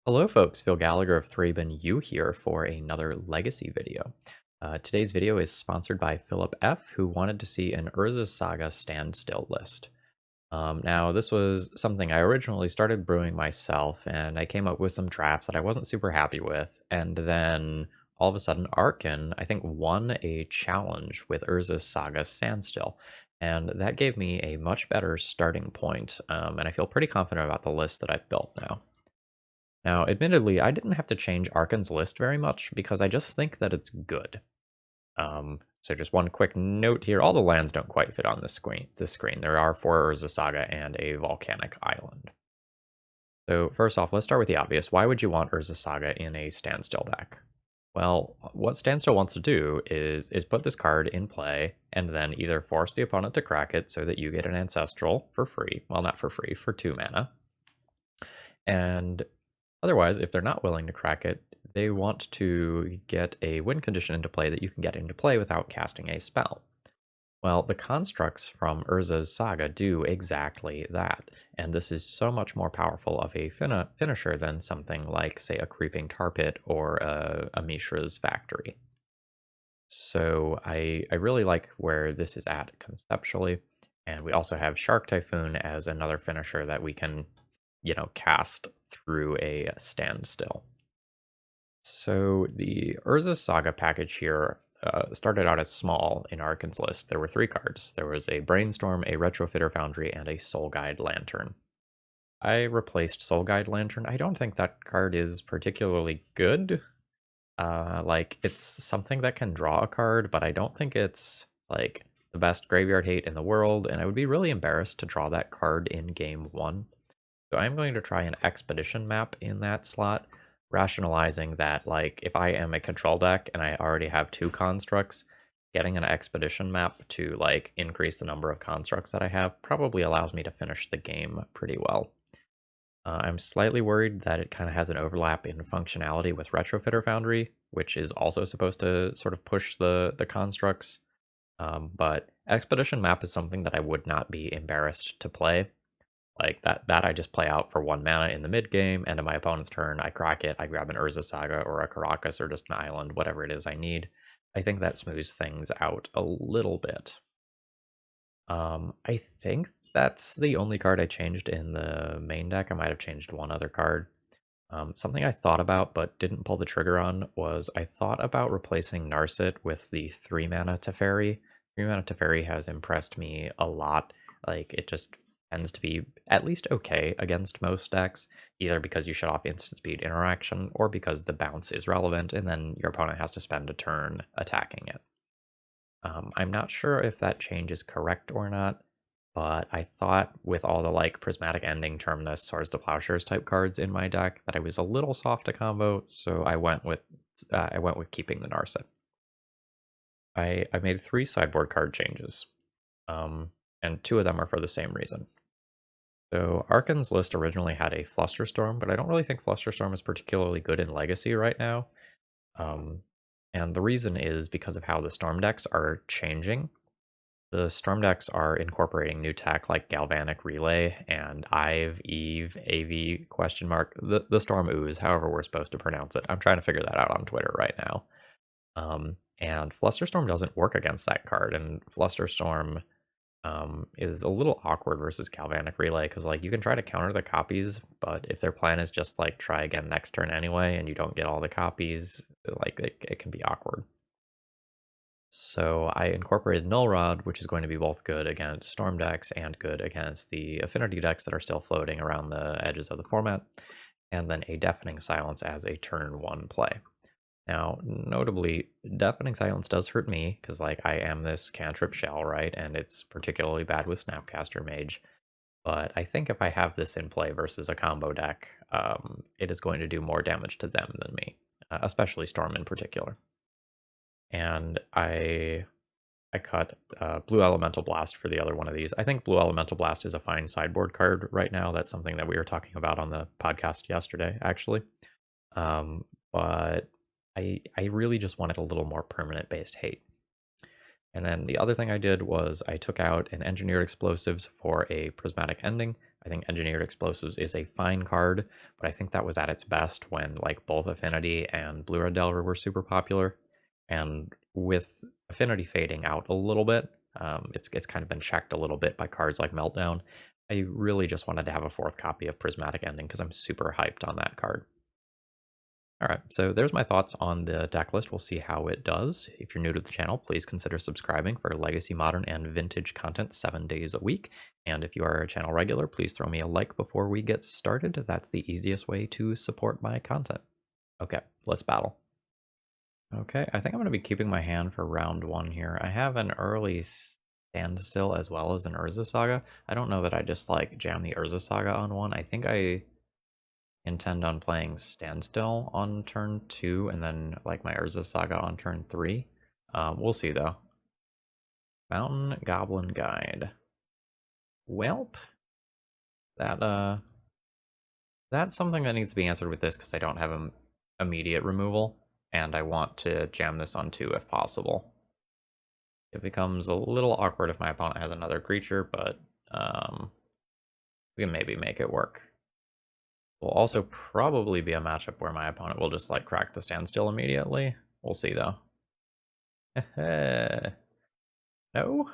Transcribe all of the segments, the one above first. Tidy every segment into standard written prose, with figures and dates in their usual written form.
Hello folks, Phil Gallagher of ThrabenU here for another Legacy video. Today's video is sponsored by Philip F., who wanted to see an Urza Saga Standstill list. Now, this was something I originally started brewing myself, and I came up with some drafts that I wasn't super happy with, and then all of a sudden Arkin, I think, won a challenge with Urza's Saga Standstill, and that gave me a much better starting point, and I feel pretty confident about the list that I've built now. Now, admittedly, I didn't have to change Arkin's list very much because I just think that it's good. So just one quick note here, all the lands don't quite fit on this screen. There are 4 Urza Saga and a volcanic island. So first off, let's start with the obvious. Why would you want Urza Saga in a Standstill deck? Well, what Standstill wants to do is put this card in play and then either force the opponent to crack it so that you get an Ancestral for free. Well, not for free, for 2 mana. And otherwise, if they're not willing to crack it, they want to get a win condition into play that you can get into play without casting a spell. Well, the constructs from Urza's Saga do exactly that, and this is so much more powerful of a finisher than something like, say, a Creeping Tar Pit or a Mishra's Factory. So I really like where this is at conceptually, and we also have Shark Typhoon as another finisher that we can cast through a Standstill. So the Urza Saga package here started out as small in Arkin's list. There were 3 cards. There was a Brainstorm, a Retrofitter Foundry, and a Soul Guide Lantern. I replaced Soul Guide Lantern. I don't think that card is particularly good. It's something that can draw a card, but I don't think it's, the best graveyard hate in the world, and I would be really embarrassed to draw that card in game 1. So I'm going to try an Expedition map in that slot, rationalizing that, if I am a control deck and I already have 2 constructs, getting an Expedition map to, increase the number of constructs that I have probably allows me to finish the game pretty well. I'm slightly worried that it kind of has an overlap in functionality with Retrofitter Foundry, which is also supposed to sort of push the constructs. But Expedition map is something that I would not be embarrassed to play. That I just play out for 1 mana in the mid game, and in my opponent's turn, I crack it, I grab an Urza Saga or a Caracas or just an island, whatever it is I need. I think that smooths things out a little bit. I think that's the only card I changed in the main deck. I might have changed one other card. Something I thought about but didn't pull the trigger on was I thought about replacing Narset with the 3 mana Teferi. 3 mana Teferi has impressed me a lot. It just tends to be at least okay against most decks, either because you shut off instant speed interaction or because the bounce is relevant and then your opponent has to spend a turn attacking it. I'm not sure if that change is correct or not, but I thought with all the Prismatic Ending, Terminus, Swords to Plowshares type cards in my deck that I was a little soft to combo, so I went with keeping the Narset. I made 3 sideboard card changes, and 2 of them are for the same reason. So Arkin's list originally had a Flusterstorm, but I don't really think Flusterstorm is particularly good in Legacy right now. And the reason is because of how the Storm decks are changing. The Storm decks are incorporating new tech like Galvanic Relay and Eve, AV, question mark, the Storm Ooze, however we're supposed to pronounce it. I'm trying to figure that out on Twitter right now. And Flusterstorm doesn't work against that card, and Flusterstorm is a little awkward versus Galvanic Relay because you can try to counter the copies, but if their plan is just try again next turn anyway and you don't get all the copies, it can be awkward. So I incorporated Null Rod, which is going to be both good against Storm decks and good against the Affinity decks that are still floating around the edges of the format, and then a Deafening Silence as a turn 1 play. Now, notably, Deafening Silence does hurt me, because, I am this cantrip shell, right? And it's particularly bad with Snapcaster Mage. But I think if I have this in play versus a combo deck, it is going to do more damage to them than me, especially Storm in particular. And I cut Blue Elemental Blast for the other one of these. I think Blue Elemental Blast is a fine sideboard card right now. That's something that we were talking about on the podcast yesterday, actually. But I really just wanted a little more permanent-based hate. And then the other thing I did was I took out an Engineered Explosives for a Prismatic Ending. I think Engineered Explosives is a fine card, but I think that was at its best when like both Affinity and Blue Red Delver were super popular. And with Affinity fading out a little bit, it's kind of been checked a little bit by cards like Meltdown. I really just wanted to have a fourth copy of Prismatic Ending because I'm super hyped on that card. All right, so there's my thoughts on the deck list. We'll see how it does. If you're new to the channel, please consider subscribing for Legacy, Modern, and Vintage content 7 days a week. And if you are a channel regular, please throw me a like before we get started. That's the easiest way to support my content. Okay, let's battle. Okay, I think I'm going to be keeping my hand for round 1 here. I have an early Standstill as well as an Urza Saga. I don't know that I just like jam the Urza Saga on one. I think I intend on playing Standstill on turn 2 and then like my Urza Saga on turn 3. We'll see though. Mountain Goblin Guide. Welp. That's something that needs to be answered with this because I don't have immediate removal, and I want to jam this on 2 if possible. It becomes a little awkward if my opponent has another creature, but we can maybe make it work. Will also probably be a matchup where my opponent will just like crack the Standstill immediately. We'll see though. No?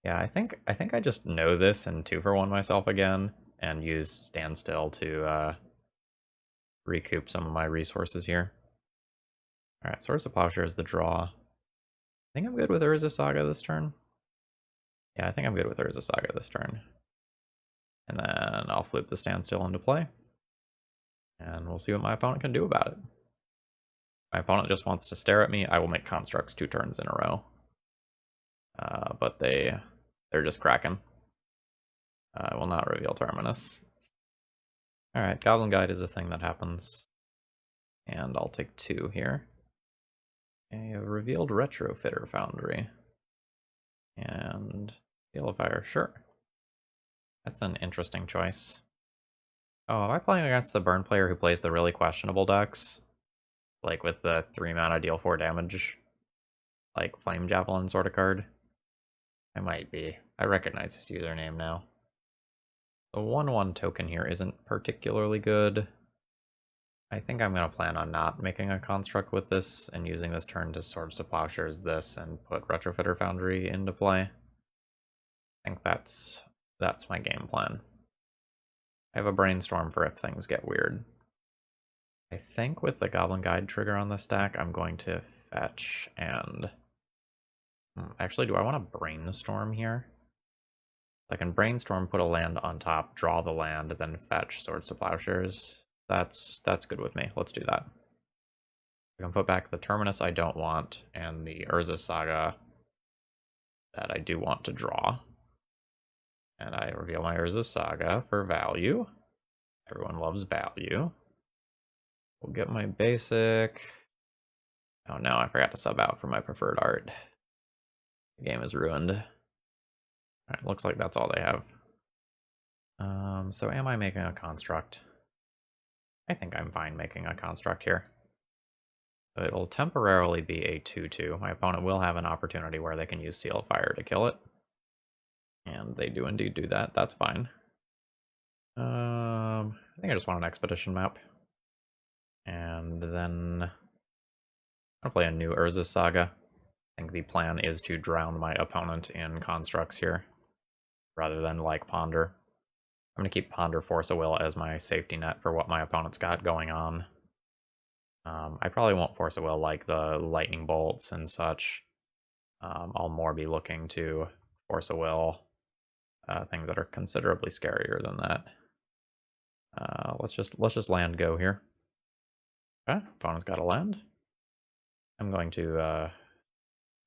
Yeah, I think I just know this and 2-for-1 myself again and use Standstill to recoup some of my resources here. Alright, Source of Plowshare is the draw. I think I'm good with Urza Saga this turn. Yeah, I think I'm good with Urza Saga this turn. And then I'll flip the Standstill into play. And we'll see what my opponent can do about it. My opponent just wants to stare at me. I will make constructs 2 turns in a row. But they're just cracking. I will not reveal Terminus. Alright, Goblin Guide is a thing that happens. And I'll take 2 here. A revealed Retrofitter Foundry. And Seal of Fire, sure. That's an interesting choice. Oh, am I playing against the burn player who plays the really questionable decks? Like with the 3 mana deal 4 damage, like Flame Javelin sort of card? I might be. I recognize his username now. The 1/1 token here isn't particularly good. I think I'm going to plan on not making a construct with this and using this turn to Swords to Plowshares this and put Retrofitter Foundry into play. I think that's my game plan. I have a Brainstorm for if things get weird. I think with the Goblin Guide trigger on this deck, I'm going to fetch and... Actually, do I want to Brainstorm here? I can Brainstorm, put a land on top, draw the land, then fetch Swords to Plowshares. That's good with me. Let's do that. I can put back the Terminus I don't want, and the Urza Saga that I do want to draw. And I reveal my Urza Saga for value. Everyone loves value. We'll get my basic. Oh no, I forgot to sub out for my preferred art. The game is ruined. Alright, looks like that's all they have. So am I making a construct? I think I'm fine making a construct here. So it'll temporarily be a 2/2. My opponent will have an opportunity where they can use Seal of Fire to kill it. And they do indeed do that. That's fine. I think I just want an Expedition map. And then I'm gonna play a new Urza Saga. I think the plan is to drown my opponent in constructs here, rather than like Ponder. I'm gonna keep Ponder Force of Will as my safety net for what my opponent's got going on. I probably won't Force of Will like the lightning bolts and such. I'll more be looking to Force of Will things that are considerably scarier than that. Let's just land go here. Okay, opponent's got a land. I'm going to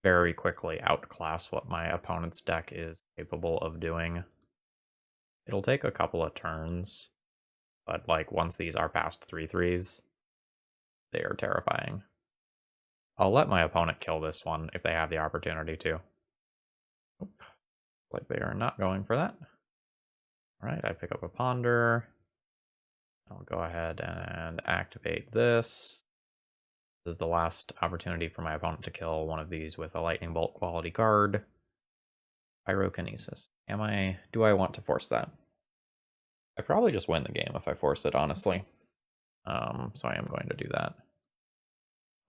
very quickly outclass what my opponent's deck is capable of doing. It'll take a couple of turns, but like once these are past 3/3s, they are terrifying. I'll let my opponent kill this one if they have the opportunity to. Oop. Like they are not going for that. Alright, I pick up a Ponder. I'll go ahead and activate this. This is the last opportunity for my opponent to kill one of these with a Lightning Bolt quality card. Pyrokinesis. Do I want to force that? I probably just win the game if I force it, honestly. So I am going to do that.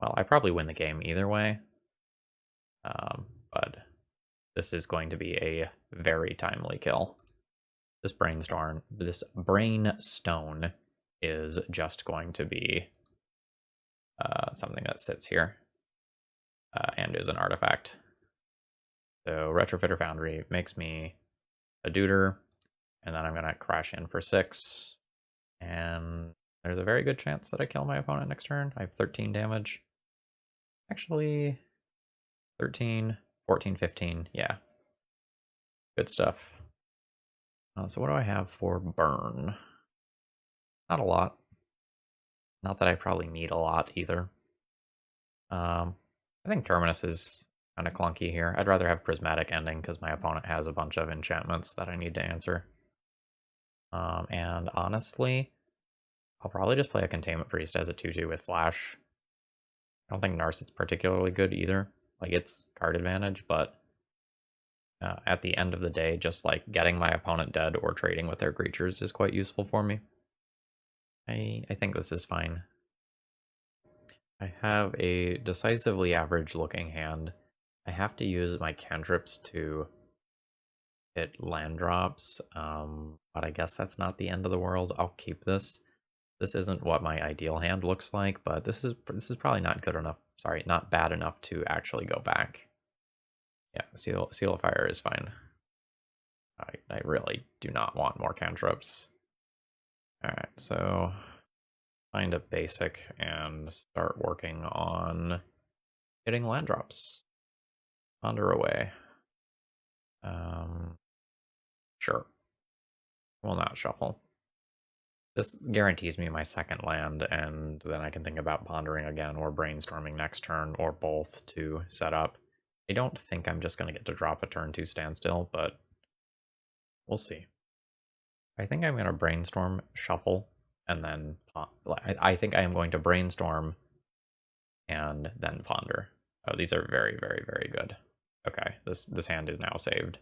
Well, I probably win the game either way. But this is going to be a very timely kill. This brainstorm is just going to be something that sits here and is an artifact. So Retrofitter Foundry makes me a Tutor, and then I'm going to crash in for 6. And there's a very good chance that I kill my opponent next turn. I have 13 damage. Actually, 13, 14, 15. Yeah. Good stuff. So what do I have for burn? Not a lot. Not that I probably need a lot either. I think Terminus is kind of clunky here. I'd rather have Prismatic Ending because my opponent has a bunch of enchantments that I need to answer. And honestly, I'll probably just play a Containment Priest as a 2/2 with Flash. I don't think Narset's particularly good either. Like, it's card advantage, but at the end of the day, just like getting my opponent dead or trading with their creatures is quite useful for me. I think this is fine. I have a decisively average looking hand. I have to use my cantrips to hit land drops, but I guess that's not the end of the world. I'll keep this. This isn't what my ideal hand looks like, but this is probably not good enough. Sorry, not bad enough to actually go back. Yeah, Seal of Fire is fine. I really do not want more cantrips. Alright, so find a basic and start working on hitting land drops. Ponder away. Sure. Will not shuffle. This guarantees me my second land, and then I can think about pondering again or brainstorming next turn, or both to set up. I don't think I'm just going to get to drop a turn 2 standstill, but we'll see. I think I'm going to brainstorm, shuffle, and then I think I am going to brainstorm and then ponder. Oh, these are very, very, very good. Okay, this hand is now saved.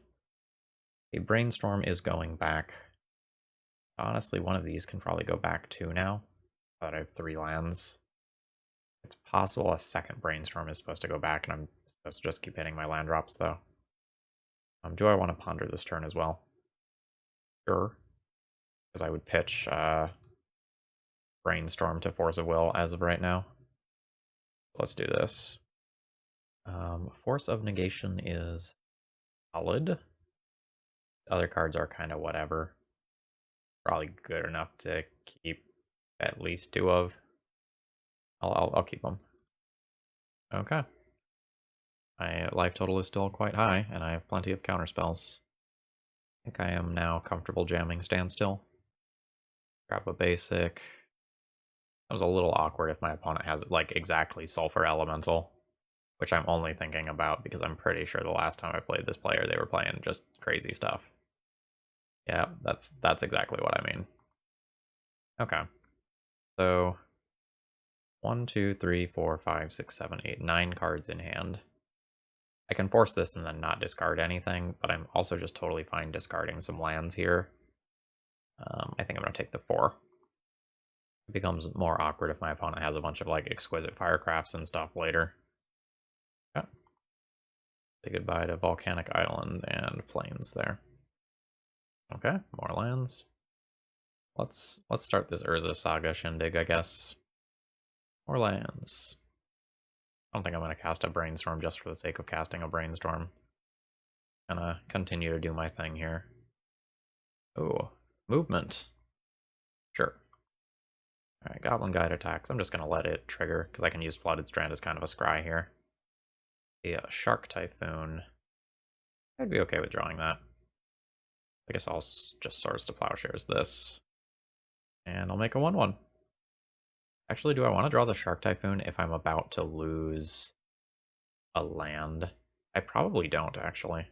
A brainstorm is going back. Honestly, one of these can probably go back 2 now. But I have 3 lands. It's possible a second brainstorm is supposed to go back, and I'm supposed to just keep hitting my land drops, though. Do I want to ponder this turn as well? Sure. Because I would pitch brainstorm to Force of Will as of right now. Let's do this. Force of Negation is solid. Other cards are kind of whatever. Probably good enough to keep at least 2 of. I'll keep them. Okay. My life total is still quite high, and I have plenty of counterspells. I think I am now comfortable jamming Standstill. Grab a basic. That was a little awkward if my opponent has, like, exactly Sulfur Elemental, which I'm only thinking about because I'm pretty sure the last time I played this player, they were playing just crazy stuff. Yeah, that's exactly what I mean. Okay. So 1, 2, 3, 4, 5, 6, 7, 8, 9 cards in hand. I can force this and then not discard anything, but I'm also just totally fine discarding some lands here. I think I'm going to take the 4. It becomes more awkward if my opponent has a bunch of like exquisite firecrafts and stuff later. Okay. Say goodbye to Volcanic Island and Plains there. Okay, more lands. Let's start this Urza Saga shindig, I guess. More lands. I don't think I'm going to cast a Brainstorm just for the sake of casting a Brainstorm. Gonna continue to do my thing here. Oh, movement. Sure. Alright, Goblin Guide attacks. I'm just gonna let it trigger, because I can use Flooded Strand as kind of a scry here. A Shark Typhoon. I'd be okay with drawing that. I guess I'll just Swords to Plowshares this. And I'll make a 1/1. Actually, do I want to draw the Shark Typhoon if I'm about to lose a land? I probably don't, actually.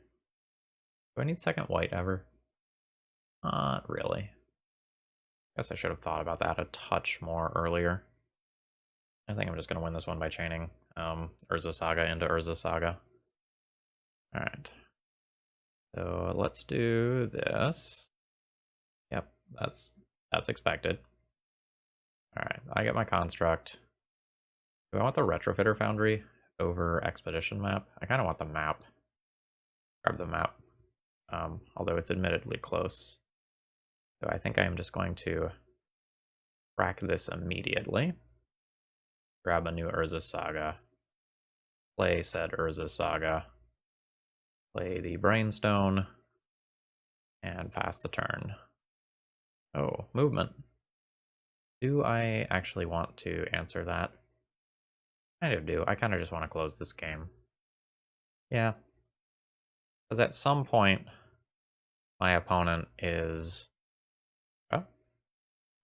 Do I need second white ever? Not really. Guess I should have thought about that a touch more earlier. I think I'm just going to win this one by chaining Urza Saga into Urza Saga. Alright. So let's do this. Yep, that's expected. Alright, I get my construct. Do I want the Retrofitter Foundry over Expedition Map? I kind of want the map. Grab the map. Although it's admittedly close. So I think I am just going to crack this immediately. Grab a new Urza Saga. Play said Urza Saga. Play the Brainstone. And pass the turn. Oh, movement. Do I actually want to answer that? I kind of do. I kind of just want to close this game. Yeah. Because at some point, my opponent is... Oh,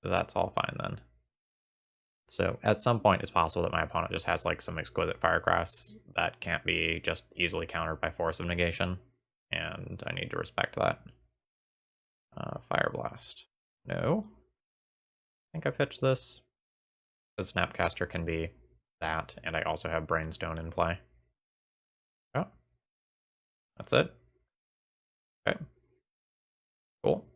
that's all fine then. So at some point, it's possible that my opponent just has like some exquisite firecrafts that can't be just easily countered by Force of Negation, and I need to respect that. Fire Blast. No. I think I pitched this. The Snapcaster can be that, and I also have Brainstone in play. Oh. That's it. Okay. Cool.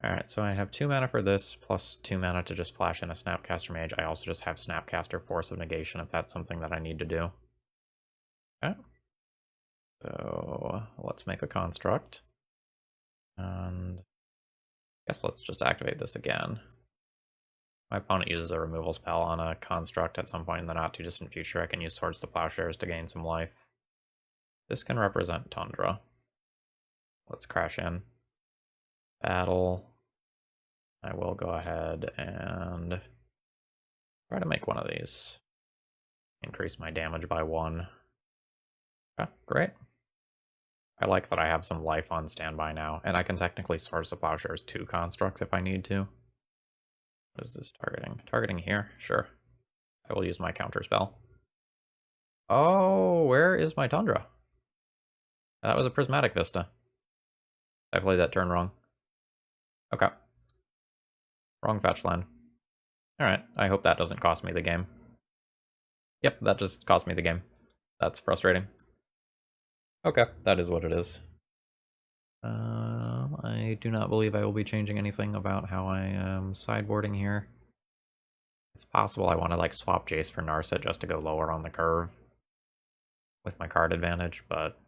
Alright, so I have 2 mana for this, plus 2 mana to just flash in a Snapcaster Mage. I also just have Snapcaster Force of Negation if that's something that I need to do. Okay. So let's make a construct. And I guess let's just activate this again. My opponent uses a removal spell on a construct at some point in the not too distant future. I can use Swords to Plowshares to gain some life. This can represent Tundra. Let's crash in. Battle. I will go ahead and try to make one of these. Increase my damage by 1. Okay, great. I like that I have some life on standby now, and I can technically Swords to Plowshares 2 constructs if I need to. What is this targeting? Targeting here? Sure. I will use my counter spell. Oh, where is my Tundra? That was a Prismatic Vista. I played that turn wrong. Okay. Wrong fetch land. Alright, I hope that doesn't cost me the game. Yep, that just cost me the game. That's frustrating. Okay, that is what it is. I do not believe I will be changing anything about how I am sideboarding here. It's possible I want to like swap Jace for Narset just to go lower on the curve with my card advantage, but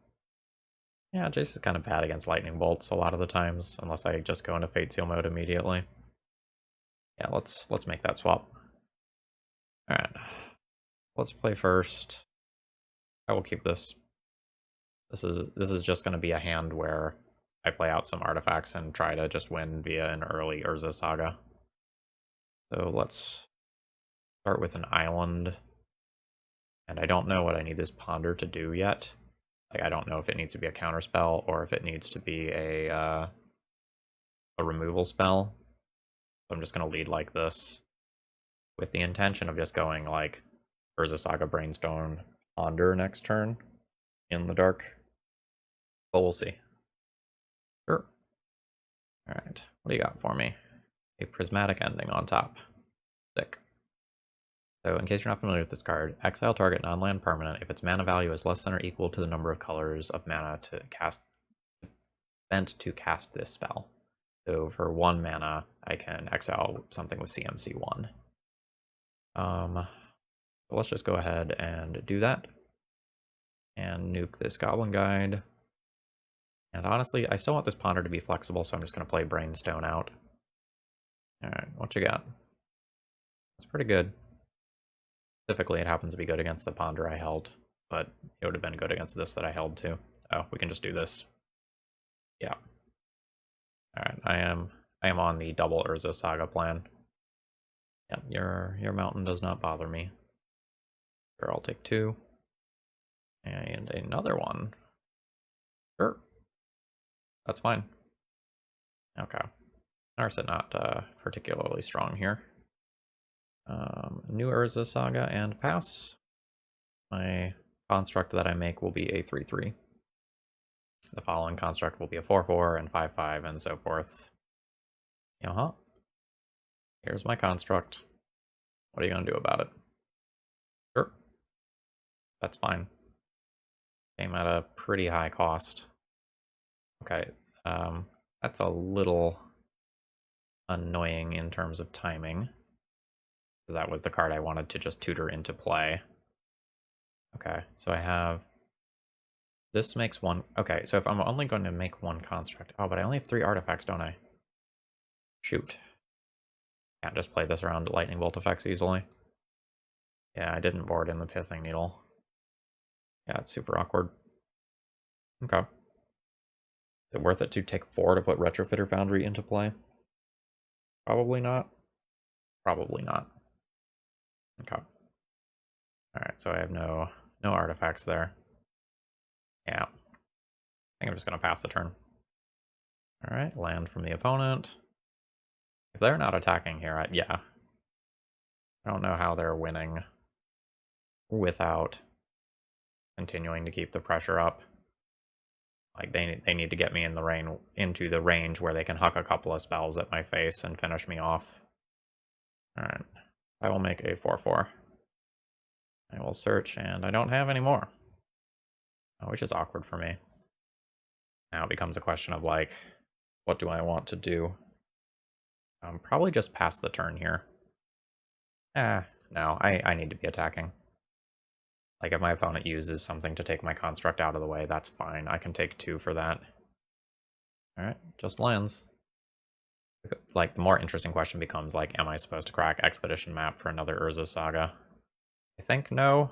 yeah, Jace is kind of bad against Lightning Bolts a lot of the times, unless I just go into Fate Seal mode immediately. Yeah, let's make that swap. Alright. Let's play first. I will keep this. This is just going to be a hand where I play out some artifacts and try to just win via an early Urza Saga. So let's start with an island. And I don't know what I need this Ponder to do yet. Like, I don't know if it needs to be a counterspell or if it needs to be a removal spell. So I'm just going to lead like this with the intention of just going like Urza Saga Brainstone Ponder next turn in the dark. But we'll see. Sure. Alright, what do you got for me? A Prismatic Ending on top. Sick. So, in case you're not familiar with this card, exile target non-land permanent if its mana value is less than or equal to the number of colors of mana to cast spent to cast this spell. So, for 1 mana, I can exile something with CMC 1. So let's just go ahead and do that. And nuke this Goblin Guide. And honestly, I still want this Ponder to be flexible, so I'm just going to play Brainstone out. Alright, what you got? That's pretty good. Specifically, it happens to be good against the Ponder I held, but it would have been good against this that I held too. Oh, we can just do this. Yeah. Alright, I am on the double Urza Saga plan. Yeah, your mountain does not bother me. Sure, I'll take 2. And another one. Sure. That's fine. Okay. Narset not particularly strong here. New Urza Saga and pass. My construct that I make will be a 3/3. The following construct will be a 4/4 and 5/5 and so forth. Here's my construct. What are you going to do about it? Sure. That's fine. Came at a pretty high cost. Okay. That's a little annoying in terms of timing, because that was the card I wanted to just tutor into play. Okay, so I have... This makes one... Okay, so if I'm only going to make one construct... Oh, but I only have 3 artifacts, don't I? Shoot. Can't just play this around lightning bolt effects easily. Yeah, I didn't board in the Pithing Needle. Yeah, it's super awkward. Okay. Is it worth it to take 4 to put Retrofitter Foundry into play? Probably not. Probably not. Okay. Alright, so I have no artifacts there. Yeah. I think I'm just going to pass the turn. Alright, land from the opponent. If they're not attacking here, yeah. I don't know how they're winning without continuing to keep the pressure up. Like, they need to get me in the into the range where they can huck a couple of spells at my face and finish me off. Alright. I will make a 4/4. I will search, and I don't have any more. Which is awkward for me. Now it becomes a question of, like, what do I want to do? Probably just pass the turn here. No, I need to be attacking. Like, if my opponent uses something to take my construct out of the way, that's fine. I can take 2 for that. Alright, just lands. Like, the more interesting question becomes, like, am I supposed to crack Expedition Map for another Urza Saga? I think no,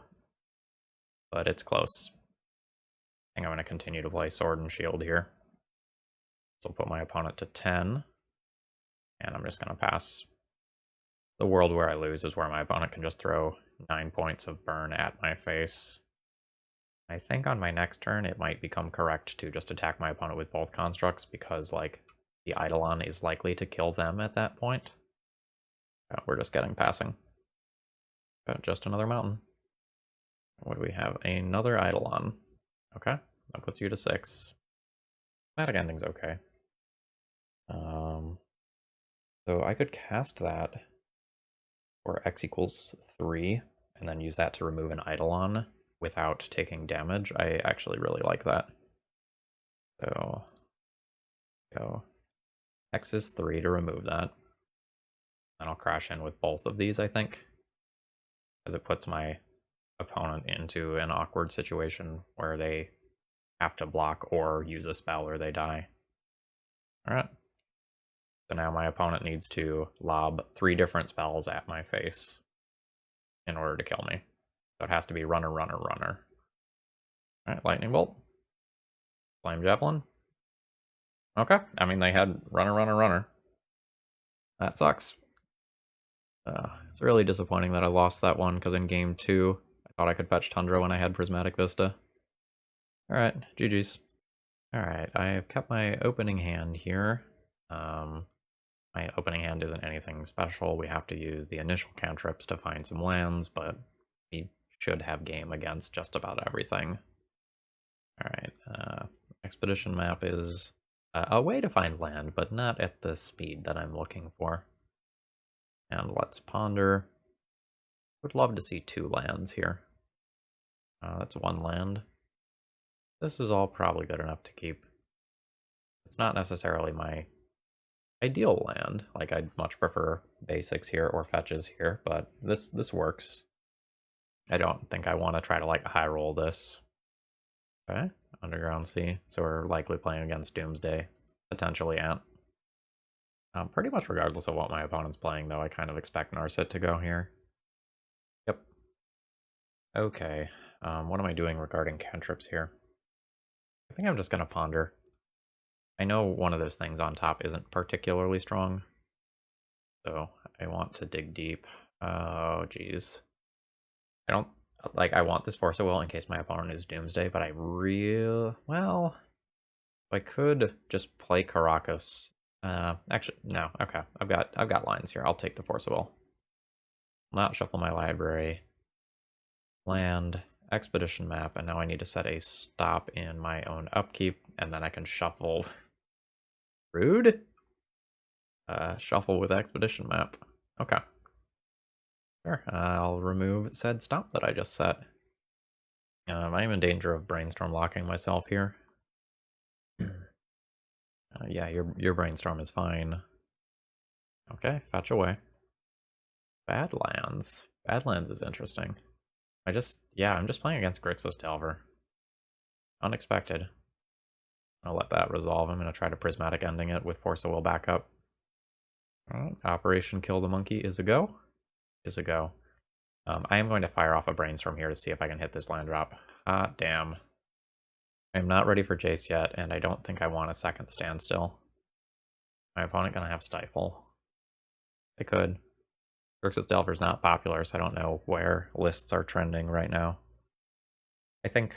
but it's close. I think I'm going to continue to play Sword and Shield here. So I'll put my opponent to 10, and I'm just going to pass. The world where I lose is where my opponent can just throw 9 points of burn at my face. I think on my next turn it might become correct to just attack my opponent with both constructs, because, like, the Eidolon is likely to kill them at that point. We're just getting passing. Just another mountain. What do we have? Another Eidolon. Okay, that puts you to 6. Thematic ending's okay. So I could cast that for x equals 3, and then use that to remove an Eidolon without taking damage. I actually really like that. So go x is 3 to remove that. Then I'll crash in with both of these, I think, because it puts my opponent into an awkward situation where they have to block or use a spell or they die. Alright. So now my opponent needs to lob 3 different spells at my face in order to kill me. So it has to be runner, runner, runner. Alright, lightning bolt. Flame javelin. Okay, I mean, they had runner, runner, runner. That sucks. It's really disappointing that I lost that one, because in game 2, I thought I could fetch Tundra when I had Prismatic Vista. Alright, GG's. Alright, I've kept my opening hand here. My opening hand isn't anything special. We have to use the initial cantrips to find some lands, but we should have game against just about everything. Alright, Expedition Map is a way to find land, but not at the speed that I'm looking for. And let's ponder. Would love to see 2 lands here. That's 1 land. This is all probably good enough to keep. It's not necessarily my ideal land. Like, I'd much prefer basics here or fetches here, but this works. I don't think I want to try to, like, high roll this. Okay, Underground Sea. So we're likely playing against Doomsday, potentially Ant. Pretty much regardless of what my opponent's playing, though, I kind of expect Narset to go here. Yep. Okay, what am I doing regarding cantrips here? I think I'm just going to ponder. I know one of those things on top isn't particularly strong, so I want to dig deep. Oh, geez. I don't, like, I want this Force of Will in case my opponent is Doomsday, but well, I could just play Caracas. Actually, no, okay, I've got lines here. I'll take the Force of Will. Not shuffle my library. Land, Expedition Map, and now I need to set a stop in my own upkeep, and then I can shuffle. Rude? Shuffle with Expedition Map. Okay. Sure, I'll remove said stop that I just set. I am in danger of brainstorm locking myself here. Yeah, your brainstorm is fine. Okay, fetch away. Badlands. Badlands is interesting. I'm just playing against Grixis Delver. Unexpected. I'll let that resolve. I'm going to try to Prismatic Ending it with Force of Will backup. Alright, Operation Kill the Monkey is a go. Is a go. I am going to fire off a Brainstorm here to see if I can hit this land drop. Ah, damn. I'm not ready for Jace yet, and I don't think I want a second Standstill. My opponent gonna have Stifle. They could. Grixis Delver's not popular, so I don't know where lists are trending right now. I think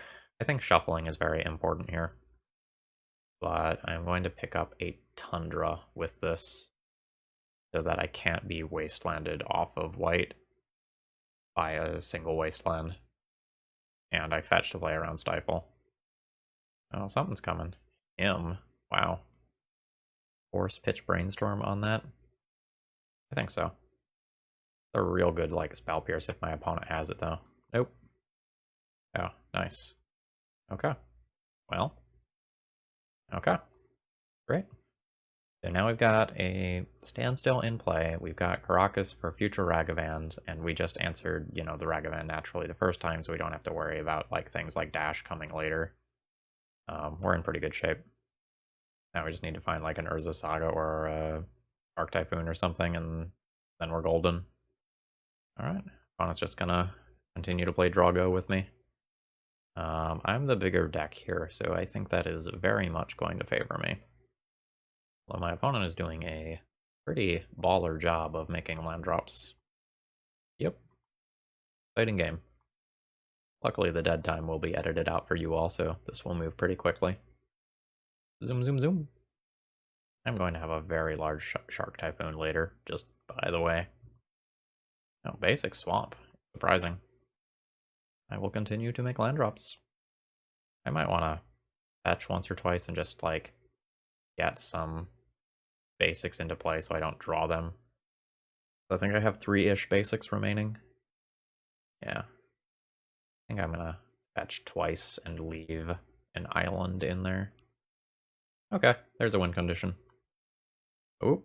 shuffling is very important here. But I'm going to pick up a Tundra with this so that I can't be wastelanded off of white by a single wasteland. And I fetch to play around Stifle. Oh, something's coming. Wow. Force pitch Brainstorm on that? I think so. A real good like Spell Pierce if my opponent has it though. Nope. Oh, nice. Okay. Well. Okay. Great. So now we've got a Standstill in play. We've got Caracas for future Ragavans, and we just answered, the Ragavan naturally the first time, so we don't have to worry about like things like Dash coming later. We're in pretty good shape. Now we just need to find like an Urza Saga or a Arc Typhoon or something, and then we're golden. Alright, opponent's just gonna continue to play Drago with me. I'm the bigger deck here, so I think that is very much going to favor me. Well, my opponent is doing a pretty baller job of making land drops. Yep. Exciting game. Luckily, the dead time will be edited out for you all, so this will move pretty quickly. Zoom, zoom, zoom. I'm going to have a very large Shark Typhoon later, just by the way. Oh, basic swamp. Surprising. I will continue to make land drops. I might want to fetch once or twice and just, like, get some basics into play so I don't draw them. I think I have 3-ish basics remaining. Yeah. I think I'm gonna fetch twice and leave an island in there. Okay, there's a win condition. Oh,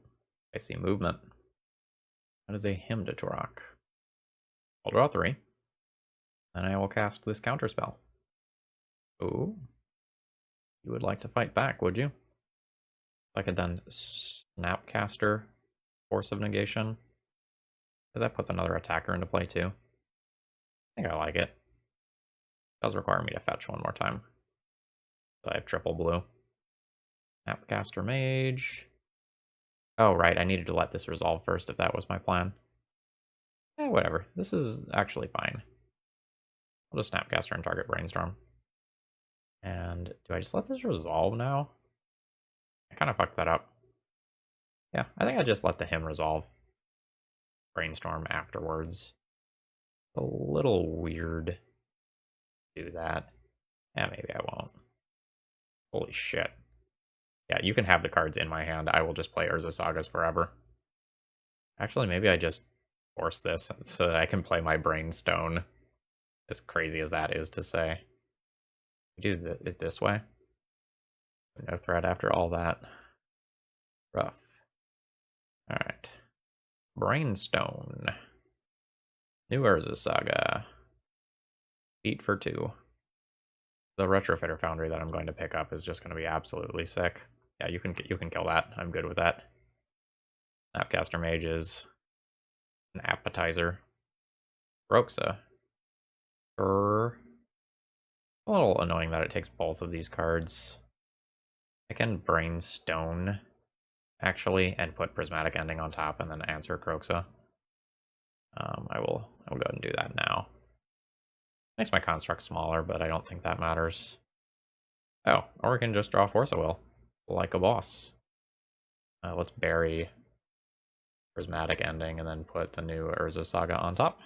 I see movement. That is a Hymn to Turok. I'll draw 3. And I will cast this counterspell. Oh. You would like to fight back, would you? I could then Snapcaster, Force of Negation. That puts another attacker into play too. I think I like it. It does require me to fetch one more time. So I have triple blue. Snapcaster Mage. Oh, right, I needed to let this resolve first if that was my plan. Whatever. This is actually fine. I'll just Snapcaster and target Brainstorm. And do I just let this resolve now? I kind of fucked that up. Yeah, I think I just let the Hymn resolve. Brainstorm afterwards. A little weird to do that. Yeah, maybe I won't. Holy shit. Yeah, you can have the cards in my hand. I will just play Urza Sagas forever. Actually, maybe I just force this so that I can play my Brainstone. As crazy as that is to say. Do it this way. No threat after all that. Rough. Alright. Brainstone. New Urza Saga. Beat for 2. The Retrofitter Foundry that I'm going to pick up is just going to be absolutely sick. Yeah, you can kill that. I'm good with that. Snapcaster Mage is an appetizer. Roxa. A little annoying that it takes both of these cards. I can Brainstone, actually, and put Prismatic Ending on top and then answer Croxa. I will go ahead and do that now. Makes my construct smaller, but I don't think that matters. Oh, or we can just draw Force of Will, like a boss. Let's bury Prismatic Ending and then put the new Urza Saga on top.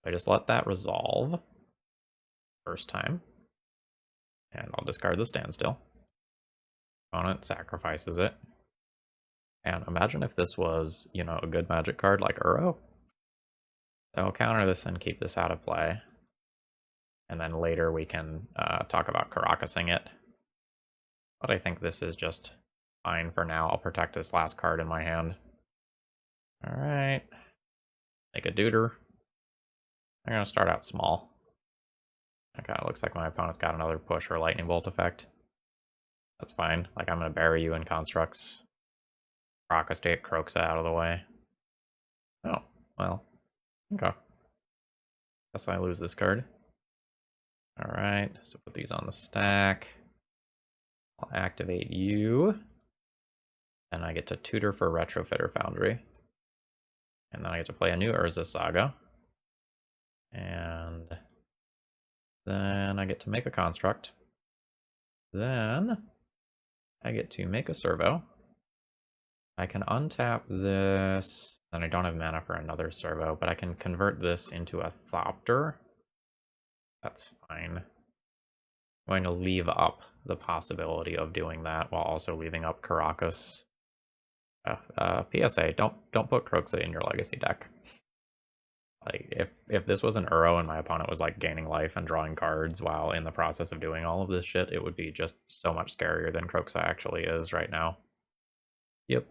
I just let that resolve first time. And I'll discard the Standstill. Opponent sacrifices it. And imagine if this was, a good magic card like Uro. So I'll counter this and keep this out of play. And then later we can talk about Caracasing it. But I think this is just fine for now. I'll protect this last card in my hand. Alright. Make a Tutor. I'm gonna start out small. Okay, it looks like my opponent's got another push or lightning bolt effect. That's fine. Like, I'm gonna bury you in constructs. Rockestate Croxa out of the way. Oh, well. Okay. Guess I lose this card. Alright, so put these on the stack. I'll activate you. And I get to Tutor for Retrofitter Foundry. And then I get to play a new Urza Saga. And then I get to make a construct. Then I get to make a servo. I can untap this, and I don't have mana for another servo, but I can convert this into a Thopter. That's fine. I'm going to leave up the possibility of doing that while also leaving up Caracas. PSA, don't put Croxa in your legacy deck. Like, if this was an Uro and my opponent was like gaining life and drawing cards while in the process of doing all of this shit, it would be just so much scarier than Croxa actually is right now. Yep.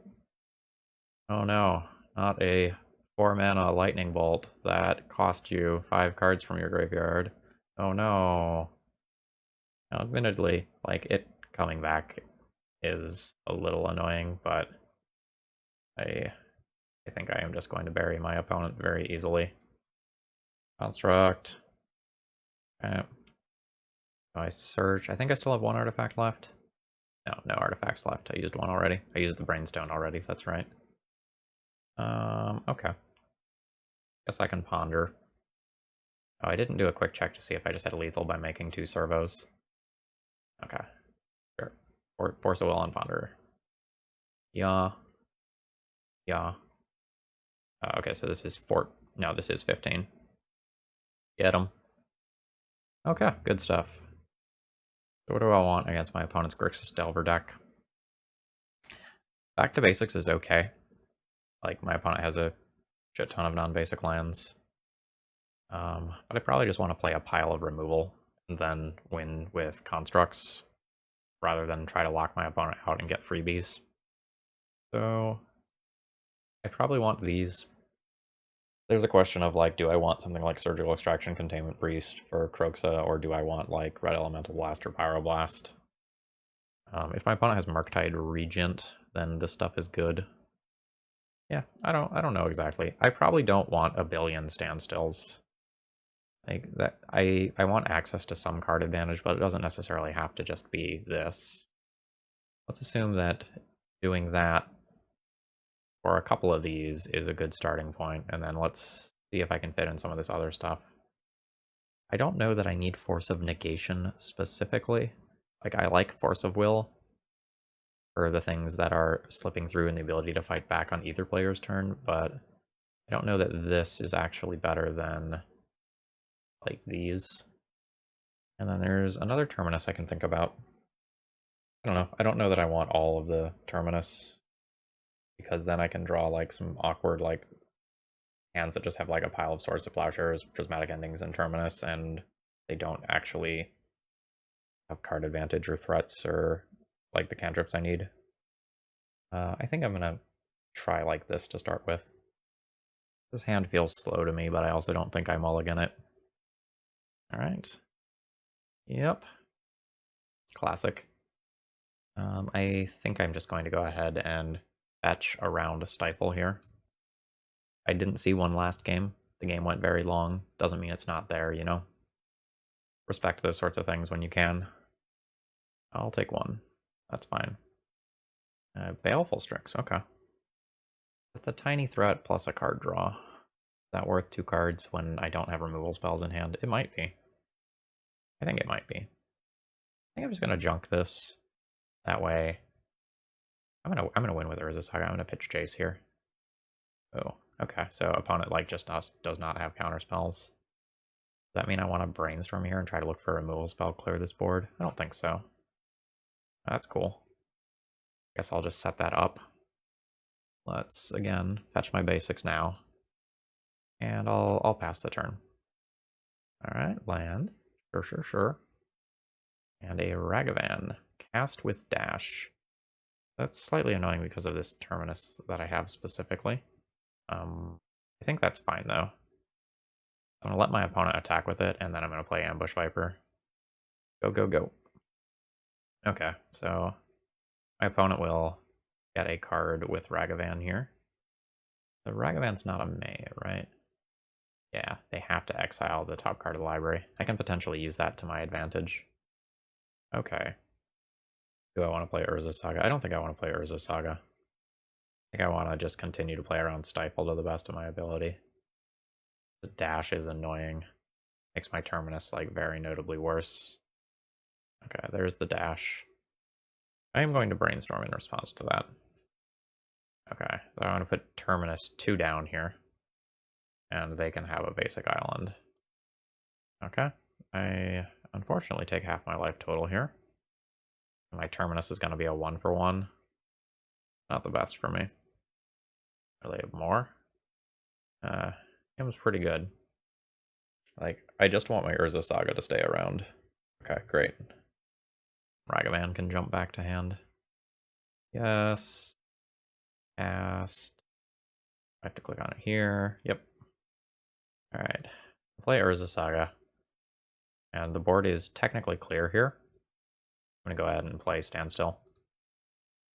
Oh no, not a 4-mana lightning bolt that cost you 5 cards from your graveyard. Oh no. Now, admittedly, like, it coming back is a little annoying, but I think I am just going to bury my opponent very easily. Construct. Okay. I search. I think I still have 1 artifact left. No artifacts left. I used 1 already. I used the Brainstone already, that's right. Okay. Guess I can ponder. Oh, I didn't do a quick check to see if I just had lethal by making 2 servos. Okay. Sure. Force of Will and Ponder. Yeah. Yeah. Okay, so this is 4. No, this is 15. Get him. Okay, good stuff. So what do I want against my opponent's Grixis Delver deck? Back to basics is okay. Like, my opponent has a shit ton of non-basic lands. But I probably just want to play a pile of removal and then win with constructs rather than try to lock my opponent out and get freebies. So I probably want these. There's a question of, like, do I want something like Surgical Extraction, Containment Priest for Croxa, or do I want like Red Elemental Blast or Pyroblast? If my opponent has Murktide Regent, then this stuff is good. Yeah, I don't know exactly. I probably don't want a billion standstills. Like, that I want access to some card advantage, but it doesn't necessarily have to just be this. Let's assume that doing that for a couple of these is a good starting point, and then let's see if I can fit in some of this other stuff. I don't know that I need Force of Negation specifically. Like, I like Force of Will for the things that are slipping through and the ability to fight back on either player's turn, but I don't know that this is actually better than, like, these. And then there's another Terminus I can think about. I don't know. I don't know that I want all of the Terminus, because then I can draw, like, some awkward, like, hands that just have, like, a pile of Swords to Plowshares, Prismatic Endings, and Terminus, and they don't actually have card advantage or threats or, like, the cantrips I need. I think I'm gonna try like this to start with. This hand feels slow to me, but I also don't think I mulligan it. Alright. Yep. Classic. I think I'm just going to go ahead and fetch around a Stifle here. I didn't see one last game. The game went very long. Doesn't mean it's not there, you know? Respect those sorts of things when you can. I'll take 1. That's fine. Baleful Strix, okay. That's a tiny threat plus a card draw. Is that worth 2 cards when I don't have removal spells in hand? It might be. I think it might be. I think I'm just gonna junk this. That way, I'm gonna win with Urza Saga. I'm gonna pitch Jace here. Oh, okay. So opponent, like, just does not have counter spells. Does that mean I want to brainstorm here and try to look for a removal spell, clear this board? I don't think so. That's cool. Guess I'll just set that up. Let's, again, fetch my basics now. And I'll pass the turn. Alright, land. Sure. And a Ragavan. Cast with dash. That's slightly annoying because of this Terminus that I have specifically. I think that's fine, though. I'm going to let my opponent attack with it, and then I'm going to play Ambush Viper. Go, go, go. Okay, so my opponent will get a card with Ragavan here. The Ragavan's not a May, right? Yeah, they have to exile the top card of the library. I can potentially use that to my advantage. Okay. Do I want to play Urza Saga? I don't think I want to play Urza Saga. I think I want to just continue to play around Stifle to the best of my ability. The dash is annoying. Makes my Terminus, like, very notably worse. Okay, there's the dash. I am going to Brainstorm in response to that. Okay, so I want to put Terminus 2 down here. And they can have a basic island. Okay, I unfortunately take half my life total here. My Terminus is going to be a 1-for-1. Not the best for me. Really have more? Seems pretty good. Like, I just want my Urza Saga to stay around. Okay, great. Ragavan can jump back to hand. Yes. Cast. I have to click on it here. Yep. Alright. Play Urza Saga. And the board is technically clear here. I'm gonna go ahead and play Standstill.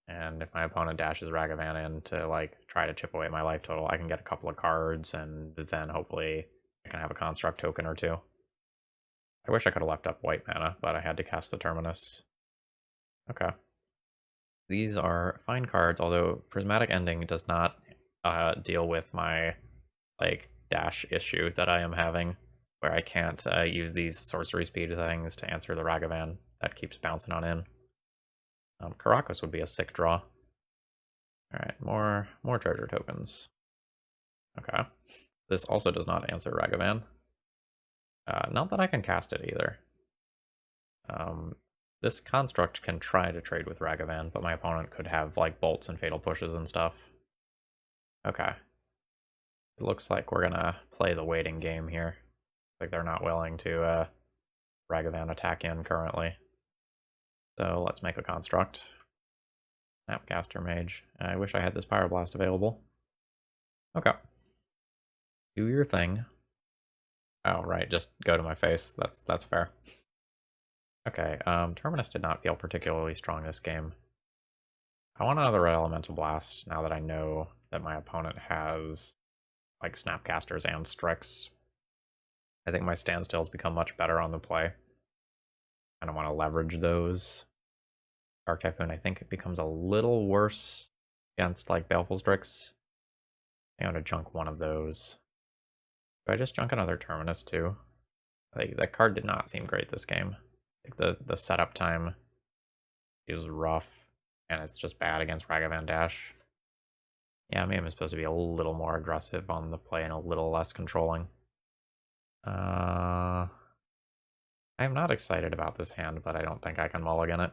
And if my opponent dashes Ragavan in to, like, try to chip away my life total, I can get a couple of cards, and then hopefully I can have a Construct token or two. I wish I could have left up white mana, but I had to cast the Terminus. Okay. These are fine cards, although Prismatic Ending does not deal with my, like, dash issue that I am having, where I can't use these sorcery speed things to answer the Ragavan that keeps bouncing on in. Karakas would be a sick draw. Alright, more treasure tokens. Okay. This also does not answer Ragavan. Not that I can cast it either. This construct can try to trade with Ragavan, but my opponent could have, like, bolts and fatal pushes and stuff. Okay. It looks like we're gonna play the waiting game here. Like, they're not willing to Ragavan attack in currently. So let's make a construct. Snapcaster Mage. I wish I had this Pyroblast available. Okay. Do your thing. Oh, right, just go to my face. That's fair. Okay, Terminus did not feel particularly strong this game. I want another Red Elemental Blast now that I know that my opponent has, like, Snapcasters and Strix. I think my Standstills become much better on the play. I don't want to leverage those. Dark Typhoon, I think it becomes a little worse against, like, Baleful Strix. I'm gonna junk one of those. Do I just junk another Terminus too? Like, that card did not seem great this game. Like, the setup time is rough, and it's just bad against Ragavan Dash. Yeah, maybe I'm supposed to be a little more aggressive on the play and a little less controlling. I'm not excited about this hand, but I don't think I can mulligan it.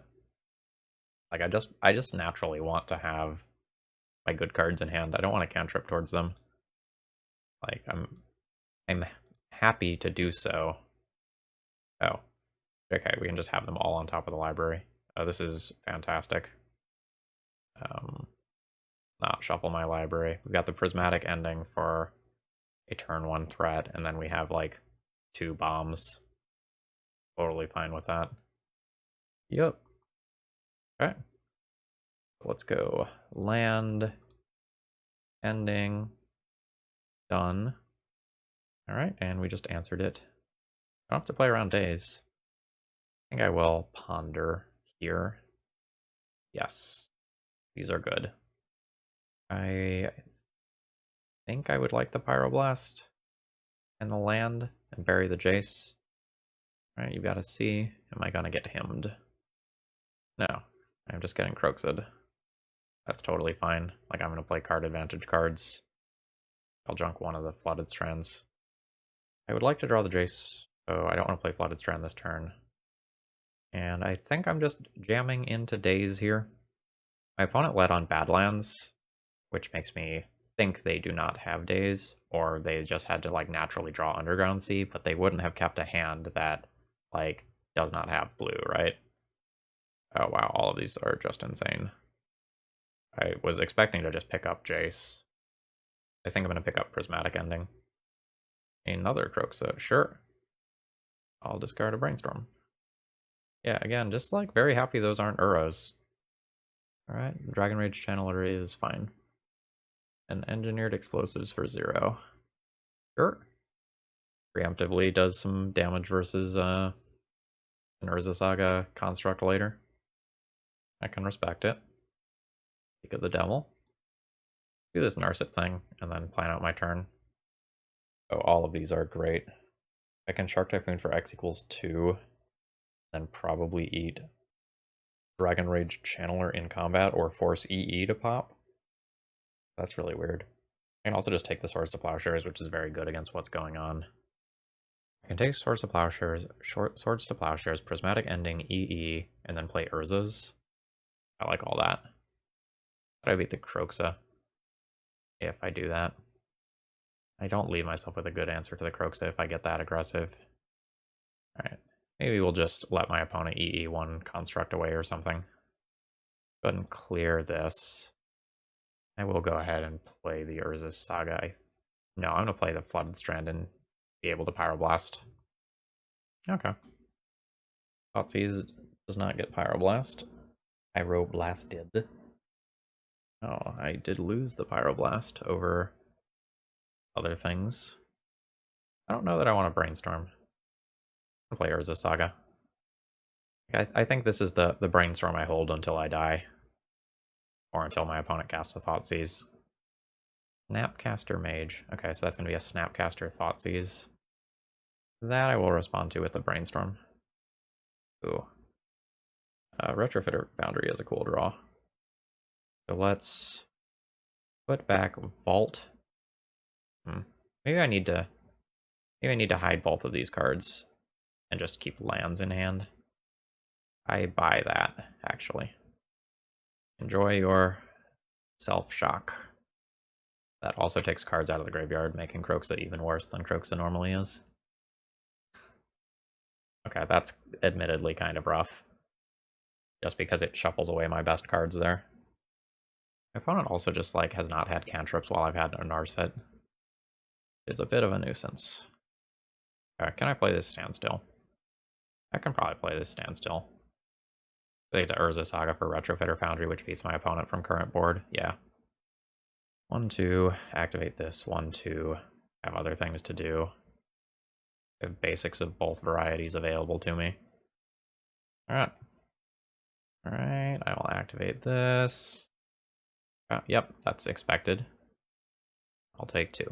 Like, I just naturally want to have my good cards in hand. I don't want to cantrip towards them. Like, I'm happy to do so. Oh. Okay, we can just have them all on top of the library. This is fantastic. Not shuffle my library. We've got the Prismatic Ending for a turn 1 threat, and then we have, like, 2 bombs. Totally fine with that. Yep. Okay. Let's go. Land. Ending. Done. Alright, and we just answered it. I don't have to play around days. I think I will ponder here. Yes. These are good. I think I would like the Pyroblast and the land and bury the Jace. Alright, you gotta see. Am I gonna get himmed? No. I'm just getting Croxed. That's totally fine. Like, I'm gonna play card advantage cards. I'll junk one of the Flooded Strands. I would like to draw the Jace, so I don't want to play Flooded Strand this turn. And I think I'm just jamming into Daze here. My opponent led on Badlands, which makes me think they do not have Daze, or they just had to, like, naturally draw Underground Sea, but they wouldn't have kept a hand that, like, does not have blue, right? Oh wow, all of these are just insane. I was expecting to just pick up Jace. I think I'm going to pick up Prismatic Ending. Another Croxa, sure. I'll discard a Brainstorm. Yeah, again, just like very happy those aren't Uros. Alright, Dragon Rage Channeler is fine. And Engineered Explosives for 0. Sure. Preemptively does some damage versus an Urza Saga construct later. I can respect it. Speak of the Devil. Do this Narset thing, and then plan out my turn. Oh, all of these are great. I can Shark Typhoon for X equals 2, then probably eat Dragon Rage Channeler in combat, or force EE to pop. That's really weird. I can also just take the Swords to Plowshares, which is very good against what's going on. I can take Swords to Plowshares, Swords to Plowshares, Prismatic Ending, EE, and then play Urzas. I like all that. But I beat the Croxa if I do that. I don't leave myself with a good answer to the Croxa if I get that aggressive. Alright, maybe we'll just let my opponent EE one construct away or something. Go ahead and clear this. I will go ahead and play the Urza Saga. No, I'm going to play the Flooded Strand and be able to Pyroblast. Okay. Thoughtseize does not get Pyroblast. Pyroblasted. Oh, I did lose the Pyroblast over other things. I don't know that I want to Brainstorm. I'll play Urza Saga. I think this is the Brainstorm I hold until I die. Or until my opponent casts a Thoughtseize. Snapcaster Mage. Okay, so that's going to be a Snapcaster Thoughtseize. That I will respond to with the Brainstorm. Ooh. Retrofitter Foundry is a cool draw. So let's put back Vault. Maybe I need to hide both of these cards and just keep lands in hand. I buy that, actually. Enjoy your Self-Shock. That also takes cards out of the graveyard, making Croxa even worse than Croxa normally is. Okay, that's admittedly kind of rough. Just because it shuffles away my best cards there. My opponent also just like has not had cantrips while I've had a Narset. It's a bit of a nuisance. Okay, can I play this Standstill? I can probably play this Standstill. Play the Urza Saga for Retrofitter Foundry, which beats my opponent from current board. Yeah. 1, 2, activate this. 1, 2, have other things to do. I have basics of both varieties available to me. Alright. Alright, I will activate this. Yep, that's expected. I'll take 2.